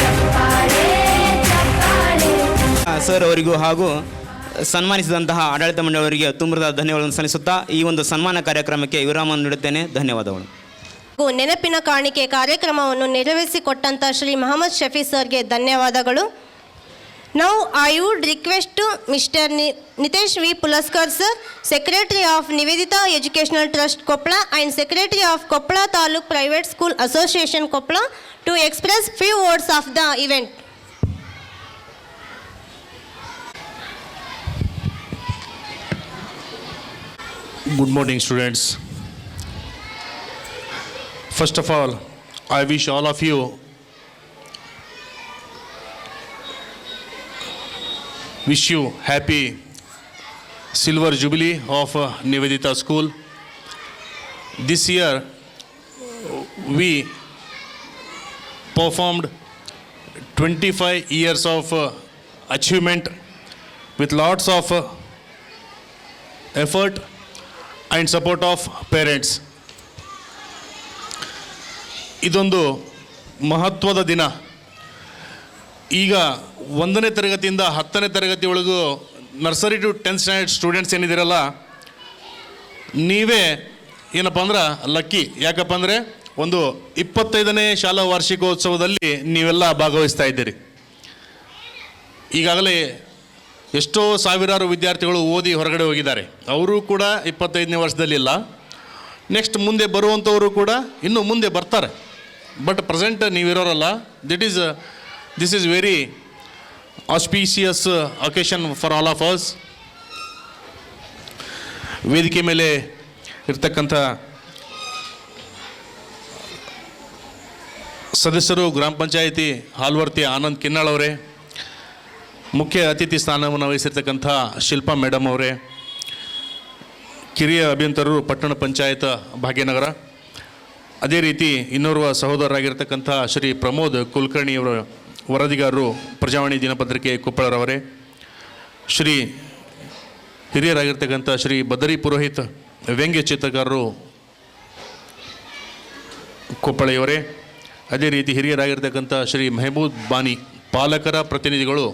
ಚಪ್ಪಾಳೆ ಚಪ್ಪಾಳೆ. ಸರ್ ಅವರಿಗೂ ಹಾಗೂ ಸನ್ಮಾನಿಸಿದಂತಹ ಆಡಳಿತ ಮಂಡಳಿಯವರಿಗೆ ತುಂಬ ಧನ್ಯವಾದಗಳನ್ನು ಸಲ್ಲಿಸುತ್ತಾ ಈ ಒಂದು ಸನ್ಮಾನ ಕಾರ್ಯಕ್ರಮಕ್ಕೆ ವಿರಾಮ ನೀಡುತ್ತೇನೆ. ಧನ್ಯವಾದಗಳು. ನೆನಪಿನ ಕಾಣಿಕೆ ಕಾರ್ಯಕ್ರಮವನ್ನು ನೆರವೇರಿಸಿಕೊಟ್ಟಂಥ ಶ್ರೀ ಮೊಹಮ್ಮದ್ ಶಫಿ ಸರ್ಗೆ ಧನ್ಯವಾದಗಳು. Now I would request to mister Nitesh V Pulaskar sir, secretary of Nivedita educational trust Koppal and secretary of Koppal taluk private school association Koppal to express few words of the event. Good morning, students. First of all, I wish all of you happy silver jubilee of Nivedita School. This year, we performed 25 years of achievement with lots of effort and support of parents. ಇದೊಂದು ಮಹತ್ವದ ದಿನ. ಈಗ 1ನೇ ತರಗತಿಯಿಂದ 10ನೇ ತರಗತಿಯೊಳಗೂ nursery to 10th standard students ಏನಿದ್ದೀರಲ್ಲ, ನೀವೇ ಏನಪ್ಪ ಅಂದ್ರೆ ಲಕ್ಕಿ. ಯಾಕಪ್ಪ ಅಂದರೆ ಒಂದು 25ನೇ ಶಾಲಾ ವಾರ್ಷಿಕೋತ್ಸವದಲ್ಲಿ ನೀವೆಲ್ಲ ಭಾಗವಹಿಸ್ತಾ ಇದ್ದೀರಿ. ಈಗಾಗಲೇ ಎಷ್ಟೋ ಸಾವಿರಾರು ವಿದ್ಯಾರ್ಥಿಗಳು ಓದಿ ಹೊರಗಡೆ ಹೋಗಿದ್ದಾರೆ. ಅವರು ಕೂಡ 25ನೇ ವರ್ಷದಲ್ಲಿಲ್ಲ. ನೆಕ್ಸ್ಟ್ ಮುಂದೆ ಬರುವಂಥವರು ಕೂಡ ಇನ್ನೂ ಮುಂದೆ ಬರ್ತಾರೆ. ಬಟ್ ಪ್ರೆಸೆಂಟ್ ನೀವಿರೋರಲ್ಲ. This is very auspicious occasion for all of us. ವೇದಿಕೆ ಮೇಲೆ ಇರ್ತಕ್ಕಂಥ ಸದಸ್ಯರು, ಗ್ರಾಮ ಪಂಚಾಯಿತಿ ಹಾಲ್ವರ್ತಿ ಆನಂದ್ ಕಿನ್ನಾಳ್ ಅವರೇ, ಮುಖ್ಯ ಅತಿಥಿ ಸ್ಥಾನವನ್ನು ವಹಿಸಿರ್ತಕ್ಕಂಥ ಶಿಲ್ಪಾ ಮೇಡಮ್ ಅವರೇ, ಕಿರಿಯ ಅಭಿಯಂತರರು ಪಟ್ಟಣ ಪಂಚಾಯತ್ ಭಾಗ್ಯನಗರ, ಅದೇ ರೀತಿ ಇನ್ನೋರ್ವ ಸಹೋದರರಾಗಿರ್ತಕ್ಕಂಥ ಶ್ರೀ ಪ್ರಮೋದ್ ಕುಲಕರ್ಣಿಯವರ ವರದಿಗಾರರು ಪ್ರಜಾವಾಣಿ ದಿನಪತ್ರಿಕೆ ಕೊಪ್ಪಳರವರೇ, ಶ್ರೀ ಹಿರಿಯರಾಗಿರ್ತಕ್ಕಂಥ ಶ್ರೀ ಬದರಿ ಪುರೋಹಿತ್ ವ್ಯಂಗ್ಯ ಚಿತ್ರಕಾರರು ಕೊಪ್ಪಳೆಯವರೇ, ಅದೇ ರೀತಿ ಹಿರಿಯರಾಗಿರ್ತಕ್ಕಂಥ ಶ್ರೀ ಮೆಹಬೂಬ್ ಬಾನಿ ಪಾಲಕರ ಪ್ರತಿನಿಧಿಗಳು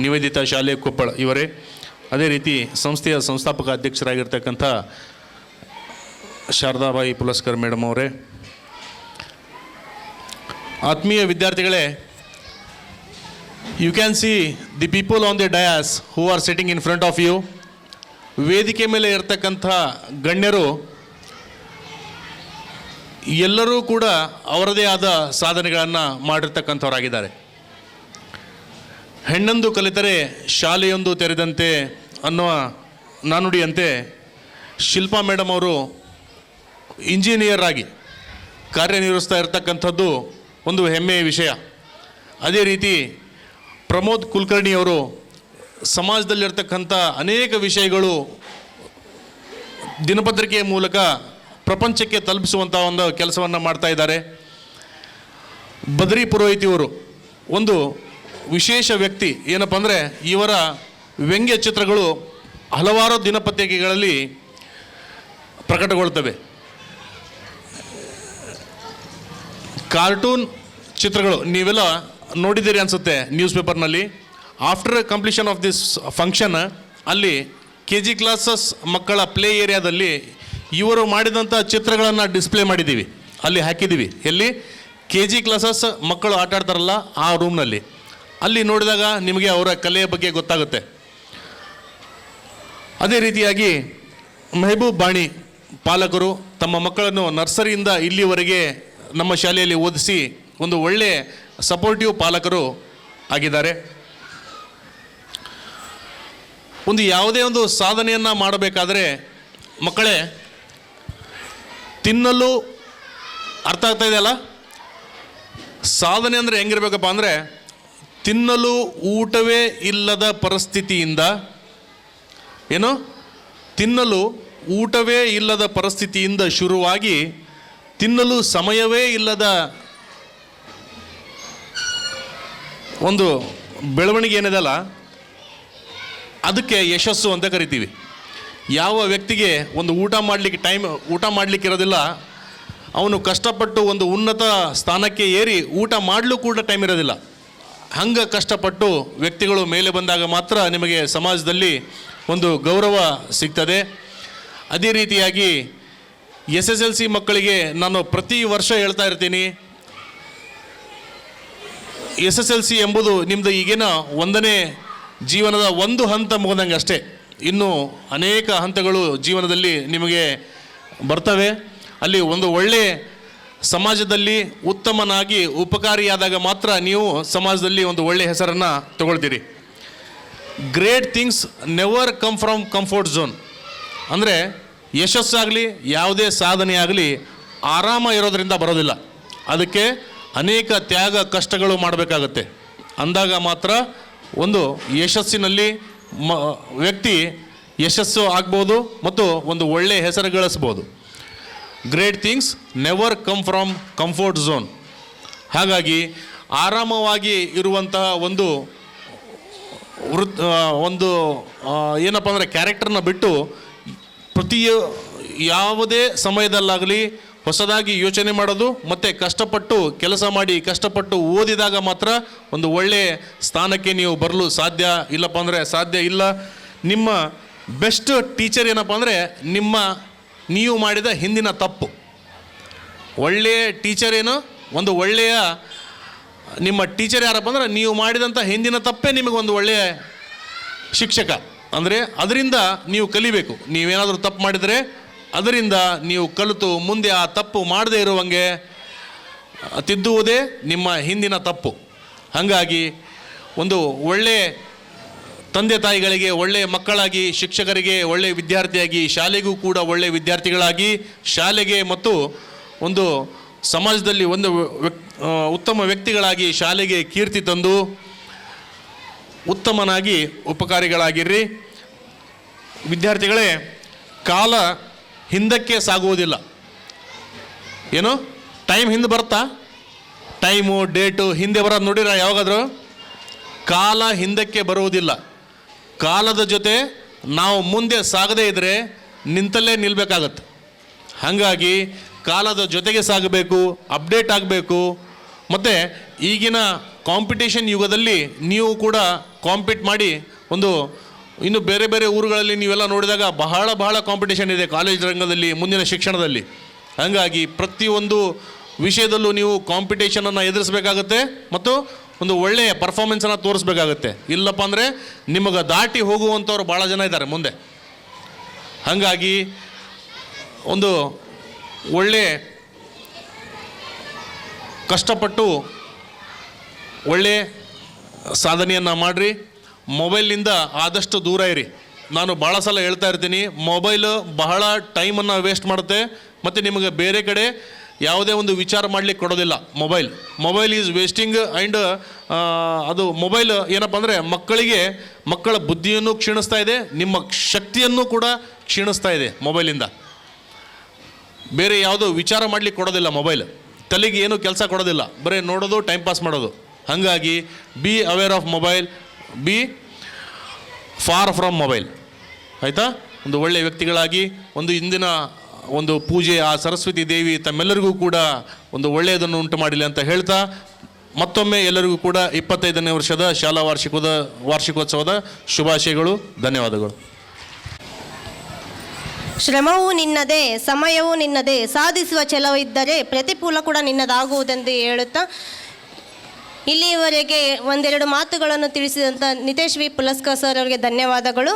ನಿವೇದಿತಾ ಶಾಲೆ ಕೊಪ್ಪಳ ಇವರೇ, ಅದೇ ರೀತಿ ಸಂಸ್ಥೆಯ ಸಂಸ್ಥಾಪಕ ಅಧ್ಯಕ್ಷರಾಗಿರ್ತಕ್ಕಂಥ ಶಾರದಾಬಾಯಿ ಪುಲಸ್ಕರ್ ಮೇಡಮ್ ಅವರೇ, ಆತ್ಮೀಯ ವಿದ್ಯಾರ್ಥಿಗಳೇ, you can see the people on the dais who are sitting in front of you. ವೇದಿಕೆ ಮೇಲೆ ಇರ್ತಕ್ಕಂಥ ಗಣ್ಯರು ಎಲ್ಲರೂ ಕೂಡ ಅವರದೇ ಆದ ಸಾಧನೆಗಳನ್ನು ಮಾಡಿರ್ತಕ್ಕಂಥವರಾಗಿದ್ದಾರೆ. ಹೆಣ್ಣೊಂದು ಕಲಿತರೆ ಶಾಲೆಯೊಂದು ತೆರೆದಂತೆ ಅನ್ನುವ ನಾನುಡಿಯಂತೆ ಶಿಲ್ಪಾ ಮೇಡಮ್ ಅವರು ಇಂಜಿನಿಯರ್ ಆಗಿ ಕಾರ್ಯನಿರ್ವಹಿಸ್ತಾ ಇರತಕ್ಕಂಥದ್ದು ಒಂದು ಹೆಮ್ಮೆಯ ವಿಷಯ. ಅದೇ ರೀತಿ ಪ್ರಮೋದ್ ಕುಲಕರ್ಣಿಯವರು ಸಮಾಜದಲ್ಲಿರ್ತಕ್ಕಂಥ ಅನೇಕ ವಿಷಯಗಳು ದಿನಪತ್ರಿಕೆಯ ಮೂಲಕ ಪ್ರಪಂಚಕ್ಕೆ ತಲುಪಿಸುವಂಥ ಒಂದು ಕೆಲಸವನ್ನು ಮಾಡ್ತಾ ಇದ್ದಾರೆ. ಬದ್ರಿ ಪುರೋಹಿತಿಯವರು ಒಂದು ವಿಶೇಷ ವ್ಯಕ್ತಿ. ಏನಪ್ಪ ಅಂದರೆ ಇವರ ವ್ಯಂಗ್ಯ ಚಿತ್ರಗಳು ಹಲವಾರು ದಿನಪತ್ರಿಕೆಗಳಲ್ಲಿ ಪ್ರಕಟಗೊಳ್ತವೆ. ಕಾರ್ಟೂನ್ ಚಿತ್ರಗಳು ನೀವೆಲ್ಲ ನೋಡಿದ್ದೀರಿ ಅನಿಸುತ್ತೆ ನ್ಯೂಸ್ ಪೇಪರ್ನಲ್ಲಿ. After completion of this function ಅಲ್ಲಿ KG ಕ್ಲಾಸಸ್ ಮಕ್ಕಳ ಪ್ಲೇ ಏರಿಯಾದಲ್ಲಿ ಇವರು ಮಾಡಿದಂಥ ಚಿತ್ರಗಳನ್ನು ಡಿಸ್ಪ್ಲೇ ಮಾಡಿದ್ದೀವಿ, ಅಲ್ಲಿ ಹಾಕಿದ್ದೀವಿ. ಎಲ್ಲಿ KG ಕ್ಲಾಸಸ್ ಮಕ್ಕಳು ಆಟ ಆಡ್ತಾರಲ್ಲ ಆ ರೂಮ್ನಲ್ಲಿ. ಅಲ್ಲಿ ನೋಡಿದಾಗ ನಿಮಗೆ ಅವರ ಕಲೆಯ ಬಗ್ಗೆ ಗೊತ್ತಾಗುತ್ತೆ. ಅದೇ ರೀತಿಯಾಗಿ ಮೆಹಬೂಬ್ ಬಾಣಿ ಪಾಲಕರು ತಮ್ಮ ಮಕ್ಕಳನ್ನು ನರ್ಸರಿಯಿಂದ ಇಲ್ಲಿವರೆಗೆ ನಮ್ಮ ಶಾಲೆಯಲ್ಲಿ ಓದಿಸಿ ಒಂದು ಒಳ್ಳೆಯ ಸಪೋರ್ಟಿವ್ ಪಾಲಕರು ಆಗಿದ್ದಾರೆ. ಒಂದು ಯಾವುದೇ ಒಂದು ಸಾಧನೆಯನ್ನು ಮಾಡಬೇಕಾದರೆ ಮಕ್ಕಳೇ ತಿನ್ನಲು ಅರ್ಥ ಆಗ್ತಾ ಇದೆಯಲ್ಲ, ಸಾಧನೆ ಅಂದರೆ ಹೆಂಗಿರ್ಬೇಕಪ್ಪ ಅಂದರೆ ತಿನ್ನಲು ಊಟವೇ ಇಲ್ಲದ ಪರಿಸ್ಥಿತಿಯಿಂದ ಏನು ತಿನ್ನಲು ಊಟವೇ ಇಲ್ಲದ ಪರಿಸ್ಥಿತಿಯಿಂದ ಶುರುವಾಗಿ ತಿನ್ನಲು ಸಮಯವೇ ಇಲ್ಲದ ಒಂದು ಬೆಳವಣಿಗೆ ಏನಿದೆಯಲ್ಲ ಅದಕ್ಕೆ ಯಶಸ್ಸು ಅಂತ ಕರಿತೀವಿ. ಯಾವ ವ್ಯಕ್ತಿಗೆ ಒಂದು ಊಟ ಮಾಡಲಿಕ್ಕೆ ಇರೋದಿಲ್ಲ, ಅವನು ಕಷ್ಟಪಟ್ಟು ಒಂದು ಉನ್ನತ ಸ್ಥಾನಕ್ಕೆ ಏರಿ ಊಟ ಮಾಡಲು ಕೂಡ ಟೈಮ್ ಇರೋದಿಲ್ಲ. ಹಂಗೆ ಕಷ್ಟಪಟ್ಟು ವ್ಯಕ್ತಿಗಳು ಮೇಲೆ ಬಂದಾಗ ಮಾತ್ರ ನಿಮಗೆ ಸಮಾಜದಲ್ಲಿ ಒಂದು ಗೌರವ ಸಿಗ್ತದೆ. ಅದೇ ರೀತಿಯಾಗಿ SSLC ಮಕ್ಕಳಿಗೆ ನಾನು ಪ್ರತಿ ವರ್ಷ ಹೇಳ್ತಾ ಇರ್ತೀನಿ, SSLC ಎಂಬುದು ನಿಮ್ಮದು ಈಗಿನ 1ನೇ ಜೀವನದ ಒಂದು ಹಂತ ಮುಗಿದಂಗೆ ಅಷ್ಟೇ. ಇನ್ನೂ ಅನೇಕ ಹಂತಗಳು ಜೀವನದಲ್ಲಿ ನಿಮಗೆ ಬರ್ತವೆ. ಅಲ್ಲಿ ಒಂದು ಒಳ್ಳೆಯ ಸಮಾಜದಲ್ಲಿ ಉತ್ತಮನಾಗಿ ಉಪಕಾರಿಯಾದಾಗ ಮಾತ್ರ ನೀವು ಸಮಾಜದಲ್ಲಿ ಒಂದು ಒಳ್ಳೆಯ ಹೆಸರನ್ನು ತಗೊಳ್ತೀರಿ. Great things never come from comfort zone. ಅಂದರೆ ಯಶಸ್ಸಾಗಲಿ ಯಾವುದೇ ಸಾಧನೆ ಆಗಲಿ ಆರಾಮ ಇರೋದರಿಂದ ಬರೋದಿಲ್ಲ. ಅದಕ್ಕೆ ಅನೇಕ ತ್ಯಾಗ ಕಷ್ಟಗಳು ಮಾಡಬೇಕಾಗತ್ತೆ. ಅಂದಾಗ ಮಾತ್ರ ಒಂದು ಯಶಸ್ಸಿನಲ್ಲಿ ವ್ಯಕ್ತಿ ಯಶಸ್ಸು ಆಗ್ಬೋದು ಮತ್ತು ಒಂದು ಒಳ್ಳೆಯ ಹೆಸರು ಗಳಿಸ್ಬೋದು. Great things never come from comfort zone. ಹಾಗಾಗಿ ಆರಾಮವಾಗಿ ಇರುವಂತಹ ಒಂದು ಏನಪ್ಪ ಅಂದರೆ ಕ್ಯಾರೆಕ್ಟರ್ನ ಬಿಟ್ಟು ಯಾವುದೇ ಸಮಯದಲ್ಲಾಗಲಿ ಹೊಸದಾಗಿ ಯೋಚನೆ ಮಾಡೋದು ಮತ್ತು ಕಷ್ಟಪಟ್ಟು ಕೆಲಸ ಮಾಡಿ ಕಷ್ಟಪಟ್ಟು ಓದಿದಾಗ ಮಾತ್ರ ಒಂದು ಒಳ್ಳೆಯ ಸ್ಥಾನಕ್ಕೆ ನೀವು ಬರಲು ಸಾಧ್ಯ. ಇಲ್ಲಪ್ಪ ಅಂದರೆ ಸಾಧ್ಯ ಇಲ್ಲ. ನಿಮ್ಮ ಬೆಸ್ಟ್ ಟೀಚರ್ ಏನಪ್ಪ ಅಂದರೆ ನೀವು ಮಾಡಿದ ಹಿಂದಿನ ತಪ್ಪು. ಒಳ್ಳೆಯ ಟೀಚರ್ ಏನು, ಒಂದು ಒಳ್ಳೆಯ ನಿಮ್ಮ ಟೀಚರ್ ಯಾರಪ್ಪ ಅಂದ್ರೆ ನೀವು ಮಾಡಿದಂಥ ಹಿಂದಿನ ತಪ್ಪೇ ನಿಮಗೆ ಒಂದು ಒಳ್ಳೆಯ ಶಿಕ್ಷಕ. ಅಂದರೆ ಅದರಿಂದ ನೀವು ಕಲಿಬೇಕು. ನೀವೇನಾದರೂ ತಪ್ಪು ಮಾಡಿದರೆ ಅದರಿಂದ ನೀವು ಕಲಿತು ಮುಂದೆ ಆ ತಪ್ಪು ಮಾಡದೇ ಇರುವಂಗೆ ತಿದ್ದುವುದೇ ನಿಮ್ಮ ಹಿಂದಿನ ತಪ್ಪು. ಹಾಗಾಗಿ ಒಂದು ಒಳ್ಳೆಯ ತಂದೆ ತಾಯಿಗಳಿಗೆ ಒಳ್ಳೆಯ ಮಕ್ಕಳಾಗಿ, ಶಿಕ್ಷಕರಿಗೆ ಒಳ್ಳೆಯ ವಿದ್ಯಾರ್ಥಿಯಾಗಿ, ಶಾಲೆಗೂ ಕೂಡ ಒಳ್ಳೆಯ ವಿದ್ಯಾರ್ಥಿಗಳಾಗಿ, ಶಾಲೆಗೆ ಮತ್ತು ಒಂದು ಸಮಾಜದಲ್ಲಿ ಒಂದು ಉತ್ತಮ ವ್ಯಕ್ತಿಗಳಾಗಿ ಶಾಲೆಗೆ ಕೀರ್ತಿ ತಂದು ಉತ್ತಮನಾಗಿ ಉಪಕಾರಿಗಳಾಗಿರ್ರಿ. ವಿದ್ಯಾರ್ಥಿಗಳೇ, ಕಾಲ ಹಿಂದಕ್ಕೆ ಸಾಗುವುದಿಲ್ಲ. ಏನು ಟೈಮ್ ಹಿಂದೆ ಬರ್ತಾ? ಟೈಮು ಡೇಟು ಹಿಂದೆ ಬರೋದು ನೋಡಿರ ಯಾವಾಗಾದರೂ? ಕಾಲ ಹಿಂದಕ್ಕೆ ಬರುವುದಿಲ್ಲ. ಕಾಲದ ಜೊತೆ ನಾವು ಮುಂದೆ ಸಾಗದೇ ಇದ್ದರೆ ನಿಂತಲ್ಲೇ ನಿಲ್ಲಬೇಕಾಗತ್ತೆ. ಹಾಗಾಗಿ ಕಾಲದ ಜೊತೆಗೆ ಸಾಗಬೇಕು, ಅಪ್ಡೇಟ್ ಆಗಬೇಕು. ಮತ್ತು ಈಗಿನ ಕಾಂಪಿಟೇಷನ್ ಯುಗದಲ್ಲಿ ನೀವು ಕೂಡ ಕಾಂಪೀಟ್ ಮಾಡಿ ಇನ್ನು ಬೇರೆ ಬೇರೆ ಊರುಗಳಲ್ಲಿ ನೀವೆಲ್ಲ ನೋಡಿದಾಗ ಬಹಳ ಕಾಂಪಿಟೇಷನ್ ಇದೆ ಕಾಲೇಜ್ ರಂಗದಲ್ಲಿ, ಮುಂದಿನ ಶಿಕ್ಷಣದಲ್ಲಿ. ಹಾಗಾಗಿ ಪ್ರತಿಯೊಂದು ವಿಷಯದಲ್ಲೂ ನೀವು ಕಾಂಪಿಟೇಷನನ್ನು ಎದುರಿಸಬೇಕಾಗತ್ತೆ ಮತ್ತು ಒಂದು ಒಳ್ಳೆಯ ಪರ್ಫಾರ್ಮೆನ್ಸನ್ನು ತೋರಿಸ್ಬೇಕಾಗತ್ತೆ. ಇಲ್ಲಪ್ಪ ಅಂದರೆ ನಿಮಗೆ ದಾಟಿ ಹೋಗುವಂಥವ್ರು ಭಾಳ ಜನ ಇದ್ದಾರೆ ಮುಂದೆ. ಹಾಗಾಗಿ ಒಂದು ಒಳ್ಳೆ ಕಷ್ಟಪಟ್ಟು ಒಳ್ಳೆ ಸಾಧನೆಯನ್ನು ಮಾಡಿರಿ. ಮೊಬೈಲ್ನಿಂದ ಆದಷ್ಟು ದೂರ ಇರಿ. ನಾನು ಭಾಳ ಸಲ ಹೇಳ್ತಾ ಇರ್ತೀನಿ, ಮೊಬೈಲು ಬಹಳ ಟೈಮನ್ನು ವೇಸ್ಟ್ ಮಾಡುತ್ತೆ ಮತ್ತು ನಿಮಗೆ ಬೇರೆ ಕಡೆ ಯಾವುದೇ ಒಂದು ವಿಚಾರ ಮಾಡಲಿಕ್ಕೆ ಕೊಡೋದಿಲ್ಲ. Mobile is wasting. ಆ್ಯಂಡ್ ಅದು ಮೊಬೈಲ್ ಏನಪ್ಪ ಅಂದರೆ ಮಕ್ಕಳ ಬುದ್ಧಿಯನ್ನು ಕ್ಷೀಣಿಸ್ತಾ ಇದೆ, ನಿಮ್ಮ ಶಕ್ತಿಯನ್ನು ಕೂಡ ಕ್ಷೀಣಿಸ್ತಾ ಇದೆ. ಮೊಬೈಲಿಂದ ಬೇರೆ ಯಾವುದೋ ವಿಚಾರ ಮಾಡಲಿಕ್ಕೆ ಕೊಡೋದಿಲ್ಲ. ಮೊಬೈಲ್ ತಲೆಗೆ ಏನೂ ಕೆಲಸ ಕೊಡೋದಿಲ್ಲ, ಬರೀ ನೋಡೋದು, ಟೈಮ್ ಪಾಸ್ ಮಾಡೋದು. ಹಾಗಾಗಿ be aware of mobile, B for from mobile. ಆಯಿತಾ? ಒಂದು ಒಳ್ಳೆಯ ವ್ಯಕ್ತಿಗಳಾಗಿ ಇಂದಿನ ಪೂಜೆ ಆ ಸರಸ್ವತಿ ದೇವಿ ತಮ್ಮೆಲ್ಲರಿಗೂ ಕೂಡ ಒಂದು ಒಳ್ಳೆಯದನ್ನು ಉಂಟು ಮಾಡಲಿ ಅಂತ ಹೇಳ್ತಾ, ಮತ್ತೊಮ್ಮೆ ಎಲ್ಲರಿಗೂ ಕೂಡ 25ನೇ ವರ್ಷದ ಶಾಲಾ ವಾರ್ಷಿಕೋತ್ಸವದ ಶುಭಾಶಯಗಳು. ಧನ್ಯವಾದಗಳು. ಶ್ರಮವೂ ನಿನ್ನದೇ, ಸಮಯವೂ ನಿನ್ನದೇ, ಸಾಧಿಸುವ ಛಲವಿದ್ದರೆ ಪ್ರತಿಫಲ ಕೂಡ ನಿನ್ನದಾಗುವುದೆಂದು ಹೇಳುತ್ತಾ ಇಲ್ಲಿಯವರೆಗೆ ಒಂದೆರಡು ಮಾತುಗಳನ್ನು ತಿಳಿಸಿದಂಥ ನಿತೇಶ್ ವಿ ಪುಲಸ್ಕರ್ ಸರ್ ಅವರಿಗೆ ಧನ್ಯವಾದಗಳು.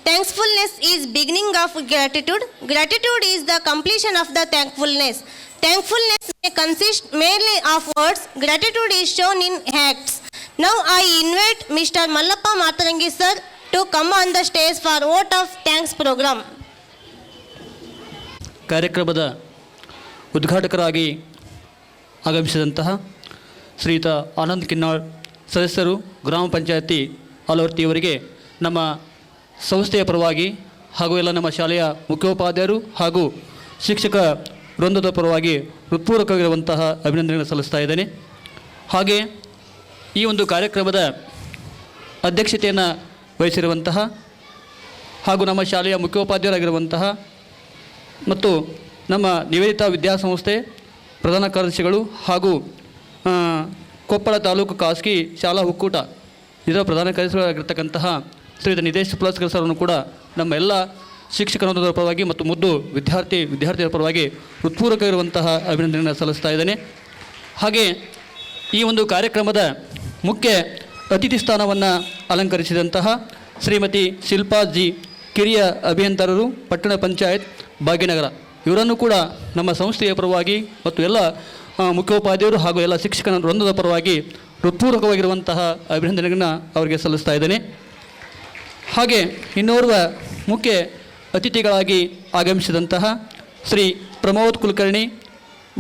Thankfulness is beginning of gratitude. Gratitude is the completion of the thankfulness. Thankfulness may consist merely of words. Gratitude is shown in acts. Now I invite Mr. Mallappa Matarangi sir to come on the stage for vote of thanks program. ಕಾರ್ಯಕ್ರಮದ ಉದ್ಘಾಟಕರಾಗಿ ಆಗಮಿಸಿದಂತಹ ಶ್ರೀಯುತ ಆನಂದ್ ಕಿನ್ನಾಳ್ ಸದಸ್ಯರು, ಗ್ರಾಮ ಪಂಚಾಯತಿ ಆಲವರ್ತಿಯವರಿಗೆ ನಮ್ಮ ಸಂಸ್ಥೆಯ ಪರವಾಗಿ ಹಾಗೂ ಎಲ್ಲ ನಮ್ಮ ಶಾಲೆಯ ಮುಖ್ಯೋಪಾಧ್ಯಾಯರು ಹಾಗೂ ಶಿಕ್ಷಕ ವೃಂದದ ಪರವಾಗಿ ಹೃತ್ಪೂರ್ವಕವಾಗಿರುವಂತಹ ಅಭಿನಂದನೆಗಳನ್ನು ಸಲ್ಲಿಸ್ತಾ ಇದ್ದೇನೆ. ಹಾಗೆ ಈ ಒಂದು ಕಾರ್ಯಕ್ರಮದ ಅಧ್ಯಕ್ಷತೆಯನ್ನು ವಹಿಸಿರುವಂತಹ ಹಾಗೂ ನಮ್ಮ ಶಾಲೆಯ ಮುಖ್ಯೋಪಾಧ್ಯಾಯರಾಗಿರುವಂತಹ ಮತ್ತು ನಮ್ಮ ನಿವೇದಿತಾ ವಿದ್ಯಾಸಂಸ್ಥೆ ಪ್ರಧಾನ ಕಾರ್ಯದರ್ಶಿಗಳು ಹಾಗೂ ಕೊಪ್ಪಳ ತಾಲೂಕು ಖಾಸಗಿ ಶಾಲಾ ಒಕ್ಕೂಟ ಇದರ ಪ್ರಧಾನ ಕಾರ್ಯದರ್ಶಿಗಳಾಗಿರ್ತಕ್ಕಂತಹ ಶ್ರೀಯುತ ನಿತೇಶ್ ಪುಲಸ್ಕರ್ ಸರ್ವನ್ನು ಕೂಡ ನಮ್ಮ ಎಲ್ಲ ಶಿಕ್ಷಕರ ಪರವಾಗಿ ಮತ್ತು ಮುದ್ದು ವಿದ್ಯಾರ್ಥಿಗಳ ಪರವಾಗಿ ಹೃತ್ಪೂರ್ವಕವಾಗಿರುವಂತಹ ಅಭಿನಂದನೆಯನ್ನು ಸಲ್ಲಿಸ್ತಾ ಇದ್ದೇನೆ. ಹಾಗೆ ಈ ಒಂದು ಕಾರ್ಯಕ್ರಮದ ಮುಖ್ಯ ಅತಿಥಿ ಸ್ಥಾನವನ್ನು ಅಲಂಕರಿಸಿದಂತಹ ಶ್ರೀಮತಿ ಶಿಲ್ಪಾ ಜಿ, ಕಿರಿಯ ಅಭಿಯಂತರರು, ಪಟ್ಟಣ ಪಂಚಾಯತ್ ಭಾಗ್ಯನಗರ, ಇವರನ್ನು ಕೂಡ ನಮ್ಮ ಸಂಸ್ಥೆಯ ಪರವಾಗಿ ಮತ್ತು ಎಲ್ಲ ಮುಖ್ಯೋಪಾಧ್ಯಾಯರು ಹಾಗೂ ಎಲ್ಲ ಶಿಕ್ಷಕರ ವೃಂದದ ಪರವಾಗಿ ಹೃತ್ಪೂರ್ವಕವಾಗಿರುವಂತಹ ಅಭಿನಂದನೆಗಳನ್ನು ಅವರಿಗೆ ಸಲ್ಲಿಸ್ತಾ ಇದ್ದೇನೆ. ಹಾಗೆ ಇನ್ನೋರ್ವ ಮುಖ್ಯ ಅತಿಥಿಗಳಾಗಿ ಆಗಮಿಸಿದಂತಹ ಶ್ರೀ ಪ್ರಮೋದ್ ಕುಲಕರ್ಣಿ,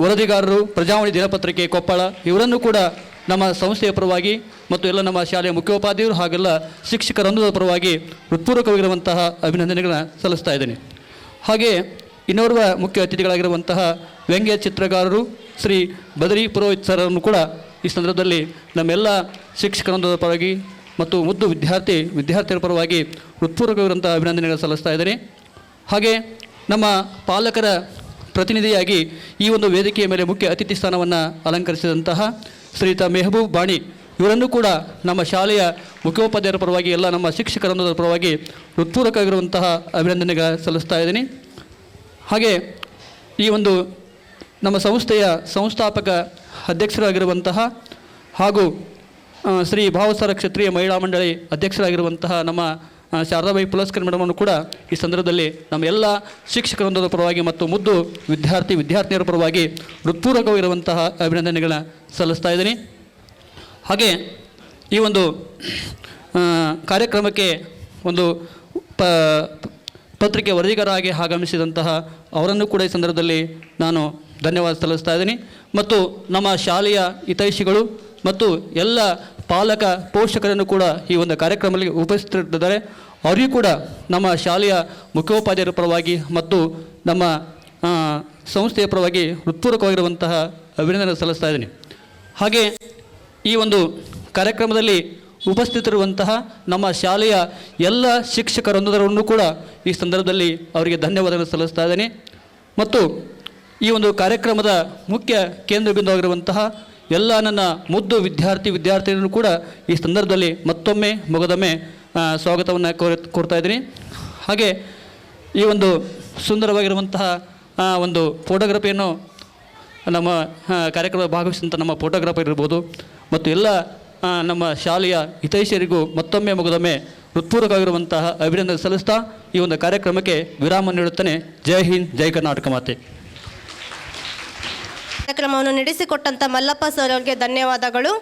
ವರದಿಗಾರರು, ಪ್ರಜಾವಾಣಿ ದಿನಪತ್ರಿಕೆ ಕೊಪ್ಪಳ, ಇವರನ್ನು ಕೂಡ ನಮ್ಮ ಸಂಸ್ಥೆಯ ಪರವಾಗಿ ಮತ್ತು ಎಲ್ಲ ನಮ್ಮ ಶಾಲೆಯ ಮುಖ್ಯೋಪಾಧ್ಯಾಯರು ಹಾಗೆಲ್ಲ ಶಿಕ್ಷಕರೊಂದರ ಪರವಾಗಿ ಹೃತ್ಪೂರ್ವಕವಾಗಿರುವಂತಹ ಅಭಿನಂದನೆಗಳನ್ನು ಸಲ್ಲಿಸ್ತಾ ಇದ್ದೇನೆ. ಹಾಗೆ ಇನ್ನೋರ್ವ ಮುಖ್ಯ ಅತಿಥಿಗಳಾಗಿರುವಂತಹ ವ್ಯಂಗ್ಯ ಚಿತ್ರಗಾರರು ಶ್ರೀ ಬದರಿ ಪುರೋಹಿತ್ ಸರ್ರನ್ನು ಕೂಡ ಈ ಸಂದರ್ಭದಲ್ಲಿ ನಮ್ಮೆಲ್ಲ ಶಿಕ್ಷಕರೊಂದರ ಪರವಾಗಿ ಮತ್ತು ಮುದ್ದು ವಿದ್ಯಾರ್ಥಿಗಳ ಪರವಾಗಿ ಹೃತ್ಪೂರ್ವಕವಾಗಿರುವಂಥ ಅಭಿನಂದನೆಗಳನ್ನು ಸಲ್ಲಿಸ್ತಾ ಇದ್ದೇನೆ. ಹಾಗೆ ನಮ್ಮ ಪಾಲಕರ ಪ್ರತಿನಿಧಿಯಾಗಿ ಈ ಒಂದು ವೇದಿಕೆಯ ಮೇಲೆ ಮುಖ್ಯ ಅತಿಥಿ ಸ್ಥಾನವನ್ನು ಅಲಂಕರಿಸಿದಂತಹ ಶ್ರೀಯುತ ಮೆಹಬೂಬ್ ಬಾಣಿ, ಇವರನ್ನು ಕೂಡ ನಮ್ಮ ಶಾಲೆಯ ಮುಖ್ಯೋಪಾಧ್ಯಾಯರ ಪರವಾಗಿ ಎಲ್ಲ ನಮ್ಮ ಶಿಕ್ಷಕರೊಂದರ ಪರವಾಗಿ ಹೃತ್ಪೂರ್ವಕವಾಗಿರುವಂತಹ ಅಭಿನಂದನೆಗಳನ್ನು ಸಲ್ಲಿಸ್ತಾ ಇದ್ದೀನಿ. ಹಾಗೆ ಈ ಒಂದು ನಮ್ಮ ಸಂಸ್ಥೆಯ ಸಂಸ್ಥಾಪಕ ಅಧ್ಯಕ್ಷರಾಗಿರುವಂತಹ ಹಾಗೂ ಶ್ರೀ ಭಾವಸಾರ ಕ್ಷತ್ರಿಯ ಮಹಿಳಾ ಮಂಡಳಿ ಅಧ್ಯಕ್ಷರಾಗಿರುವಂತಹ ನಮ್ಮ ಶಾರದಾಬಾಯಿ ಪುಲಸ್ಕರ್ ಮೇಡಮನ್ನು ಕೂಡ ಈ ಸಂದರ್ಭದಲ್ಲಿ ನಮ್ಮ ಎಲ್ಲ ಶಿಕ್ಷಕರೊಂದರ ಪರವಾಗಿ ಮತ್ತು ಮುದ್ದು ವಿದ್ಯಾರ್ಥಿನಿಯರ ಪರವಾಗಿ ಹೃತ್ಪೂರ್ವಕವಾಗಿರುವಂತಹ ಅಭಿನಂದನೆಗಳನ್ನ ಸಲ್ಲಿಸ್ತಾ ಇದ್ದೀನಿ. ಹಾಗೆ ಈ ಒಂದು ಕಾರ್ಯಕ್ರಮಕ್ಕೆ ಒಂದು ಪತ್ರಿಕೆ ವರದಿಗಾರರಾಗಿ ಆಗಮಿಸಿದಂತಹ ಅವರನ್ನು ಕೂಡ ಈ ಸಂದರ್ಭದಲ್ಲಿ ನಾನು ಧನ್ಯವಾದ ಸಲ್ಲಿಸ್ತಾ ಇದ್ದೀನಿ. ಮತ್ತು ನಮ್ಮ ಶಾಲೆಯ ಹಿತೈಷಿಗಳು ಮತ್ತು ಎಲ್ಲ ಪಾಲಕ ಪೋಷಕರನ್ನು ಕೂಡ ಈ ಒಂದು ಕಾರ್ಯಕ್ರಮದಲ್ಲಿ ಉಪಸ್ಥಿತರಿದ್ದಾರೆ. ಅವರಿಗೂ ಕೂಡ ನಮ್ಮ ಶಾಲೆಯ ಮುಖ್ಯೋಪಾಧ್ಯಾಯರ ಪರವಾಗಿ ಮತ್ತು ನಮ್ಮ ಸಂಸ್ಥೆಯ ಪರವಾಗಿ ಹೃತ್ಪೂರ್ವಕವಾಗಿರುವಂತಹ ಅಭಿನಂದನೆ ಸಲ್ಲಿಸ್ತಾ ಇದ್ದೀನಿ. ಹಾಗೆ ಈ ಒಂದು ಕಾರ್ಯಕ್ರಮದಲ್ಲಿ ಉಪಸ್ಥಿತರಿರುವಂತಹ ನಮ್ಮ ಶಾಲೆಯ ಎಲ್ಲ ಶಿಕ್ಷಕರೊಂದರನ್ನು ಕೂಡ ಈ ಸಂದರ್ಭದಲ್ಲಿ ಅವರಿಗೆ ಧನ್ಯವಾದಗಳನ್ನು ಸಲ್ಲಿಸ್ತಾ ಇದ್ದೀನಿ. ಮತ್ತು ಈ ಒಂದು ಕಾರ್ಯಕ್ರಮದ ಮುಖ್ಯ ಕೇಂದ್ರ ಬಿಂದುವಾಗಿರುವಂತಹ ಎಲ್ಲ ನನ್ನ ಮುದ್ದು ವಿದ್ಯಾರ್ಥಿನಿಯರು ಕೂಡ ಈ ಸಂದರ್ಭದಲ್ಲಿ ಮತ್ತೊಮ್ಮೆ ಮೊಗದೊಮ್ಮೆ ಸ್ವಾಗತವನ್ನು ಕೋರ್ತಾ ಇದ್ದೀನಿ. ಹಾಗೆ ಈ ಒಂದು ಸುಂದರವಾಗಿರುವಂತಹ ಒಂದು ಫೋಟೋಗ್ರಫಿಯನ್ನು ನಮ್ಮ ಕಾರ್ಯಕ್ರಮದ ಭಾಗವಹಿಸಿದಂಥ ನಮ್ಮ ಫೋಟೋಗ್ರಾಫರ್ ಇರ್ಬೋದು ಮತ್ತು ಎಲ್ಲ ನಮ್ಮ ಶಾಲೆಯ ಹಿತೈಷಿಯರಿಗೂ ಮತ್ತೊಮ್ಮೆ ಮೊಗದೊಮ್ಮೆ ಹೃತ್ಪೂರ್ವಕವಾಗಿರುವಂತಹ ಅಭಿನಂದನೆ ಸಲ್ಲಿಸ್ತಾ ಈ ಒಂದು ಕಾರ್ಯಕ್ರಮಕ್ಕೆ ವಿರಾಮ ನೀಡುತ್ತೇನೆ. ಜೈ ಹಿಂದ್, ಜೈ ಕರ್ನಾಟಕ ಮಾತೆ. ಕಾರ್ಯಕ್ರಮವನ್ನು ನಡೆಸಿಕೊಟ್ಟಂಥ ಮಲ್ಲಪ್ಪ ಸರ್ ಅವರಿಗೆ ಧನ್ಯವಾದಗಳು.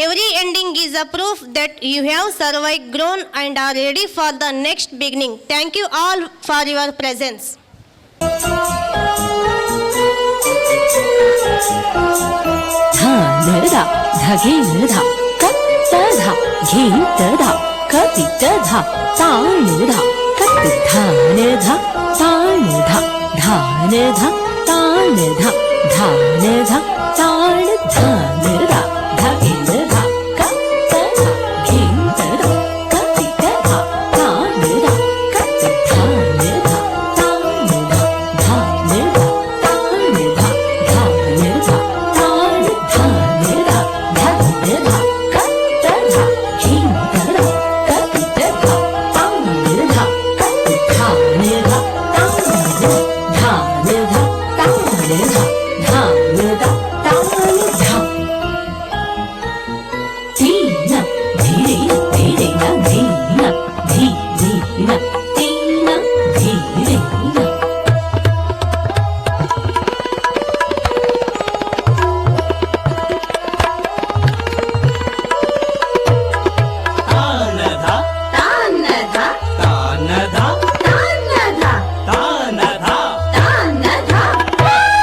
Every ending is a proof that you have survive, grown and are ready for the next beginning. Thank you all for your presence. धा धगे धा कत धा घे धा कति धा तान धा कत धान धा तान धा धान धा तान धा धान धा तान धान धा धगे धा कत धा घे धा कति धा तान धा कत धान धा तान धा धान धा तान धा धान धा तान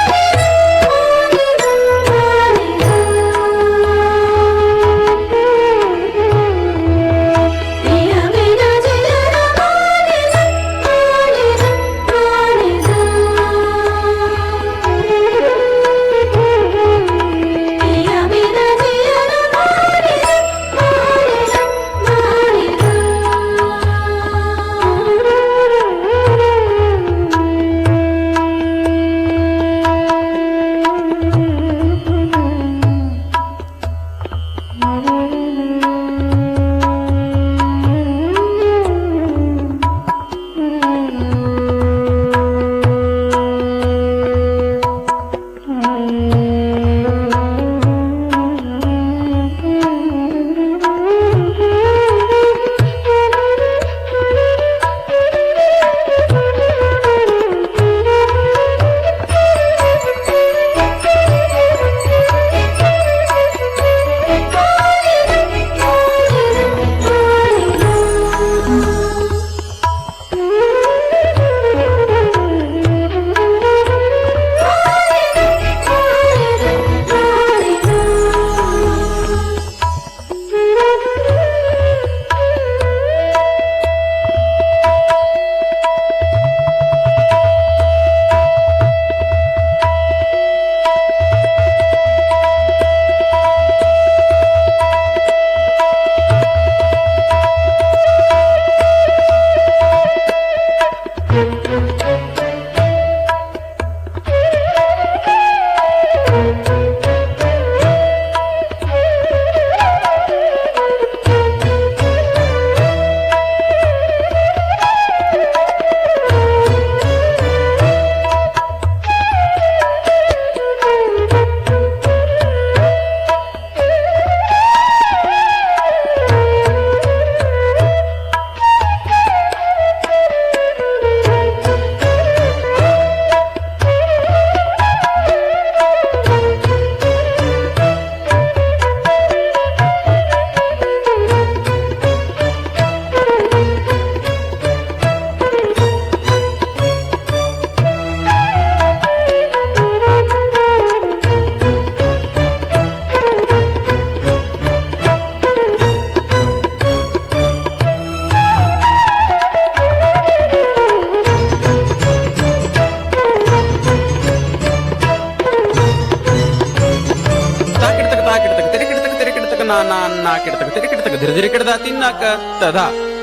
ಅನ್ನ ಕಿಡತಕ ತಿರಿ ಕಿಡತಕ ಧಿರಿ ಕಿಡದ ತಿನ್ನಕ ತದ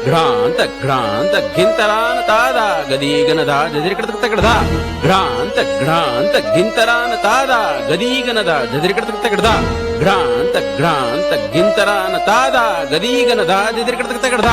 ಘ್ರಾಂತ ಘ್ರಾಂತ ಘಿಂತರಾನ ತಾದ ಗದೀಗನದ ಜದಿರಿ ಕಿಡತಕ ತಗಡದ ಘ್ರಾಂತ ಘಿಂತರಾನ ತಾದ ಗದೀಗನದ ಜದಿರಿ ಕಿಡತಕ ತಗಡದ ಘ್ರಾಂತ ಘಿಂತರಾನ ತಾದ ಗದೀಗನದ ಜದಿರಿ ಕಿಡತಕ ತಗಡದ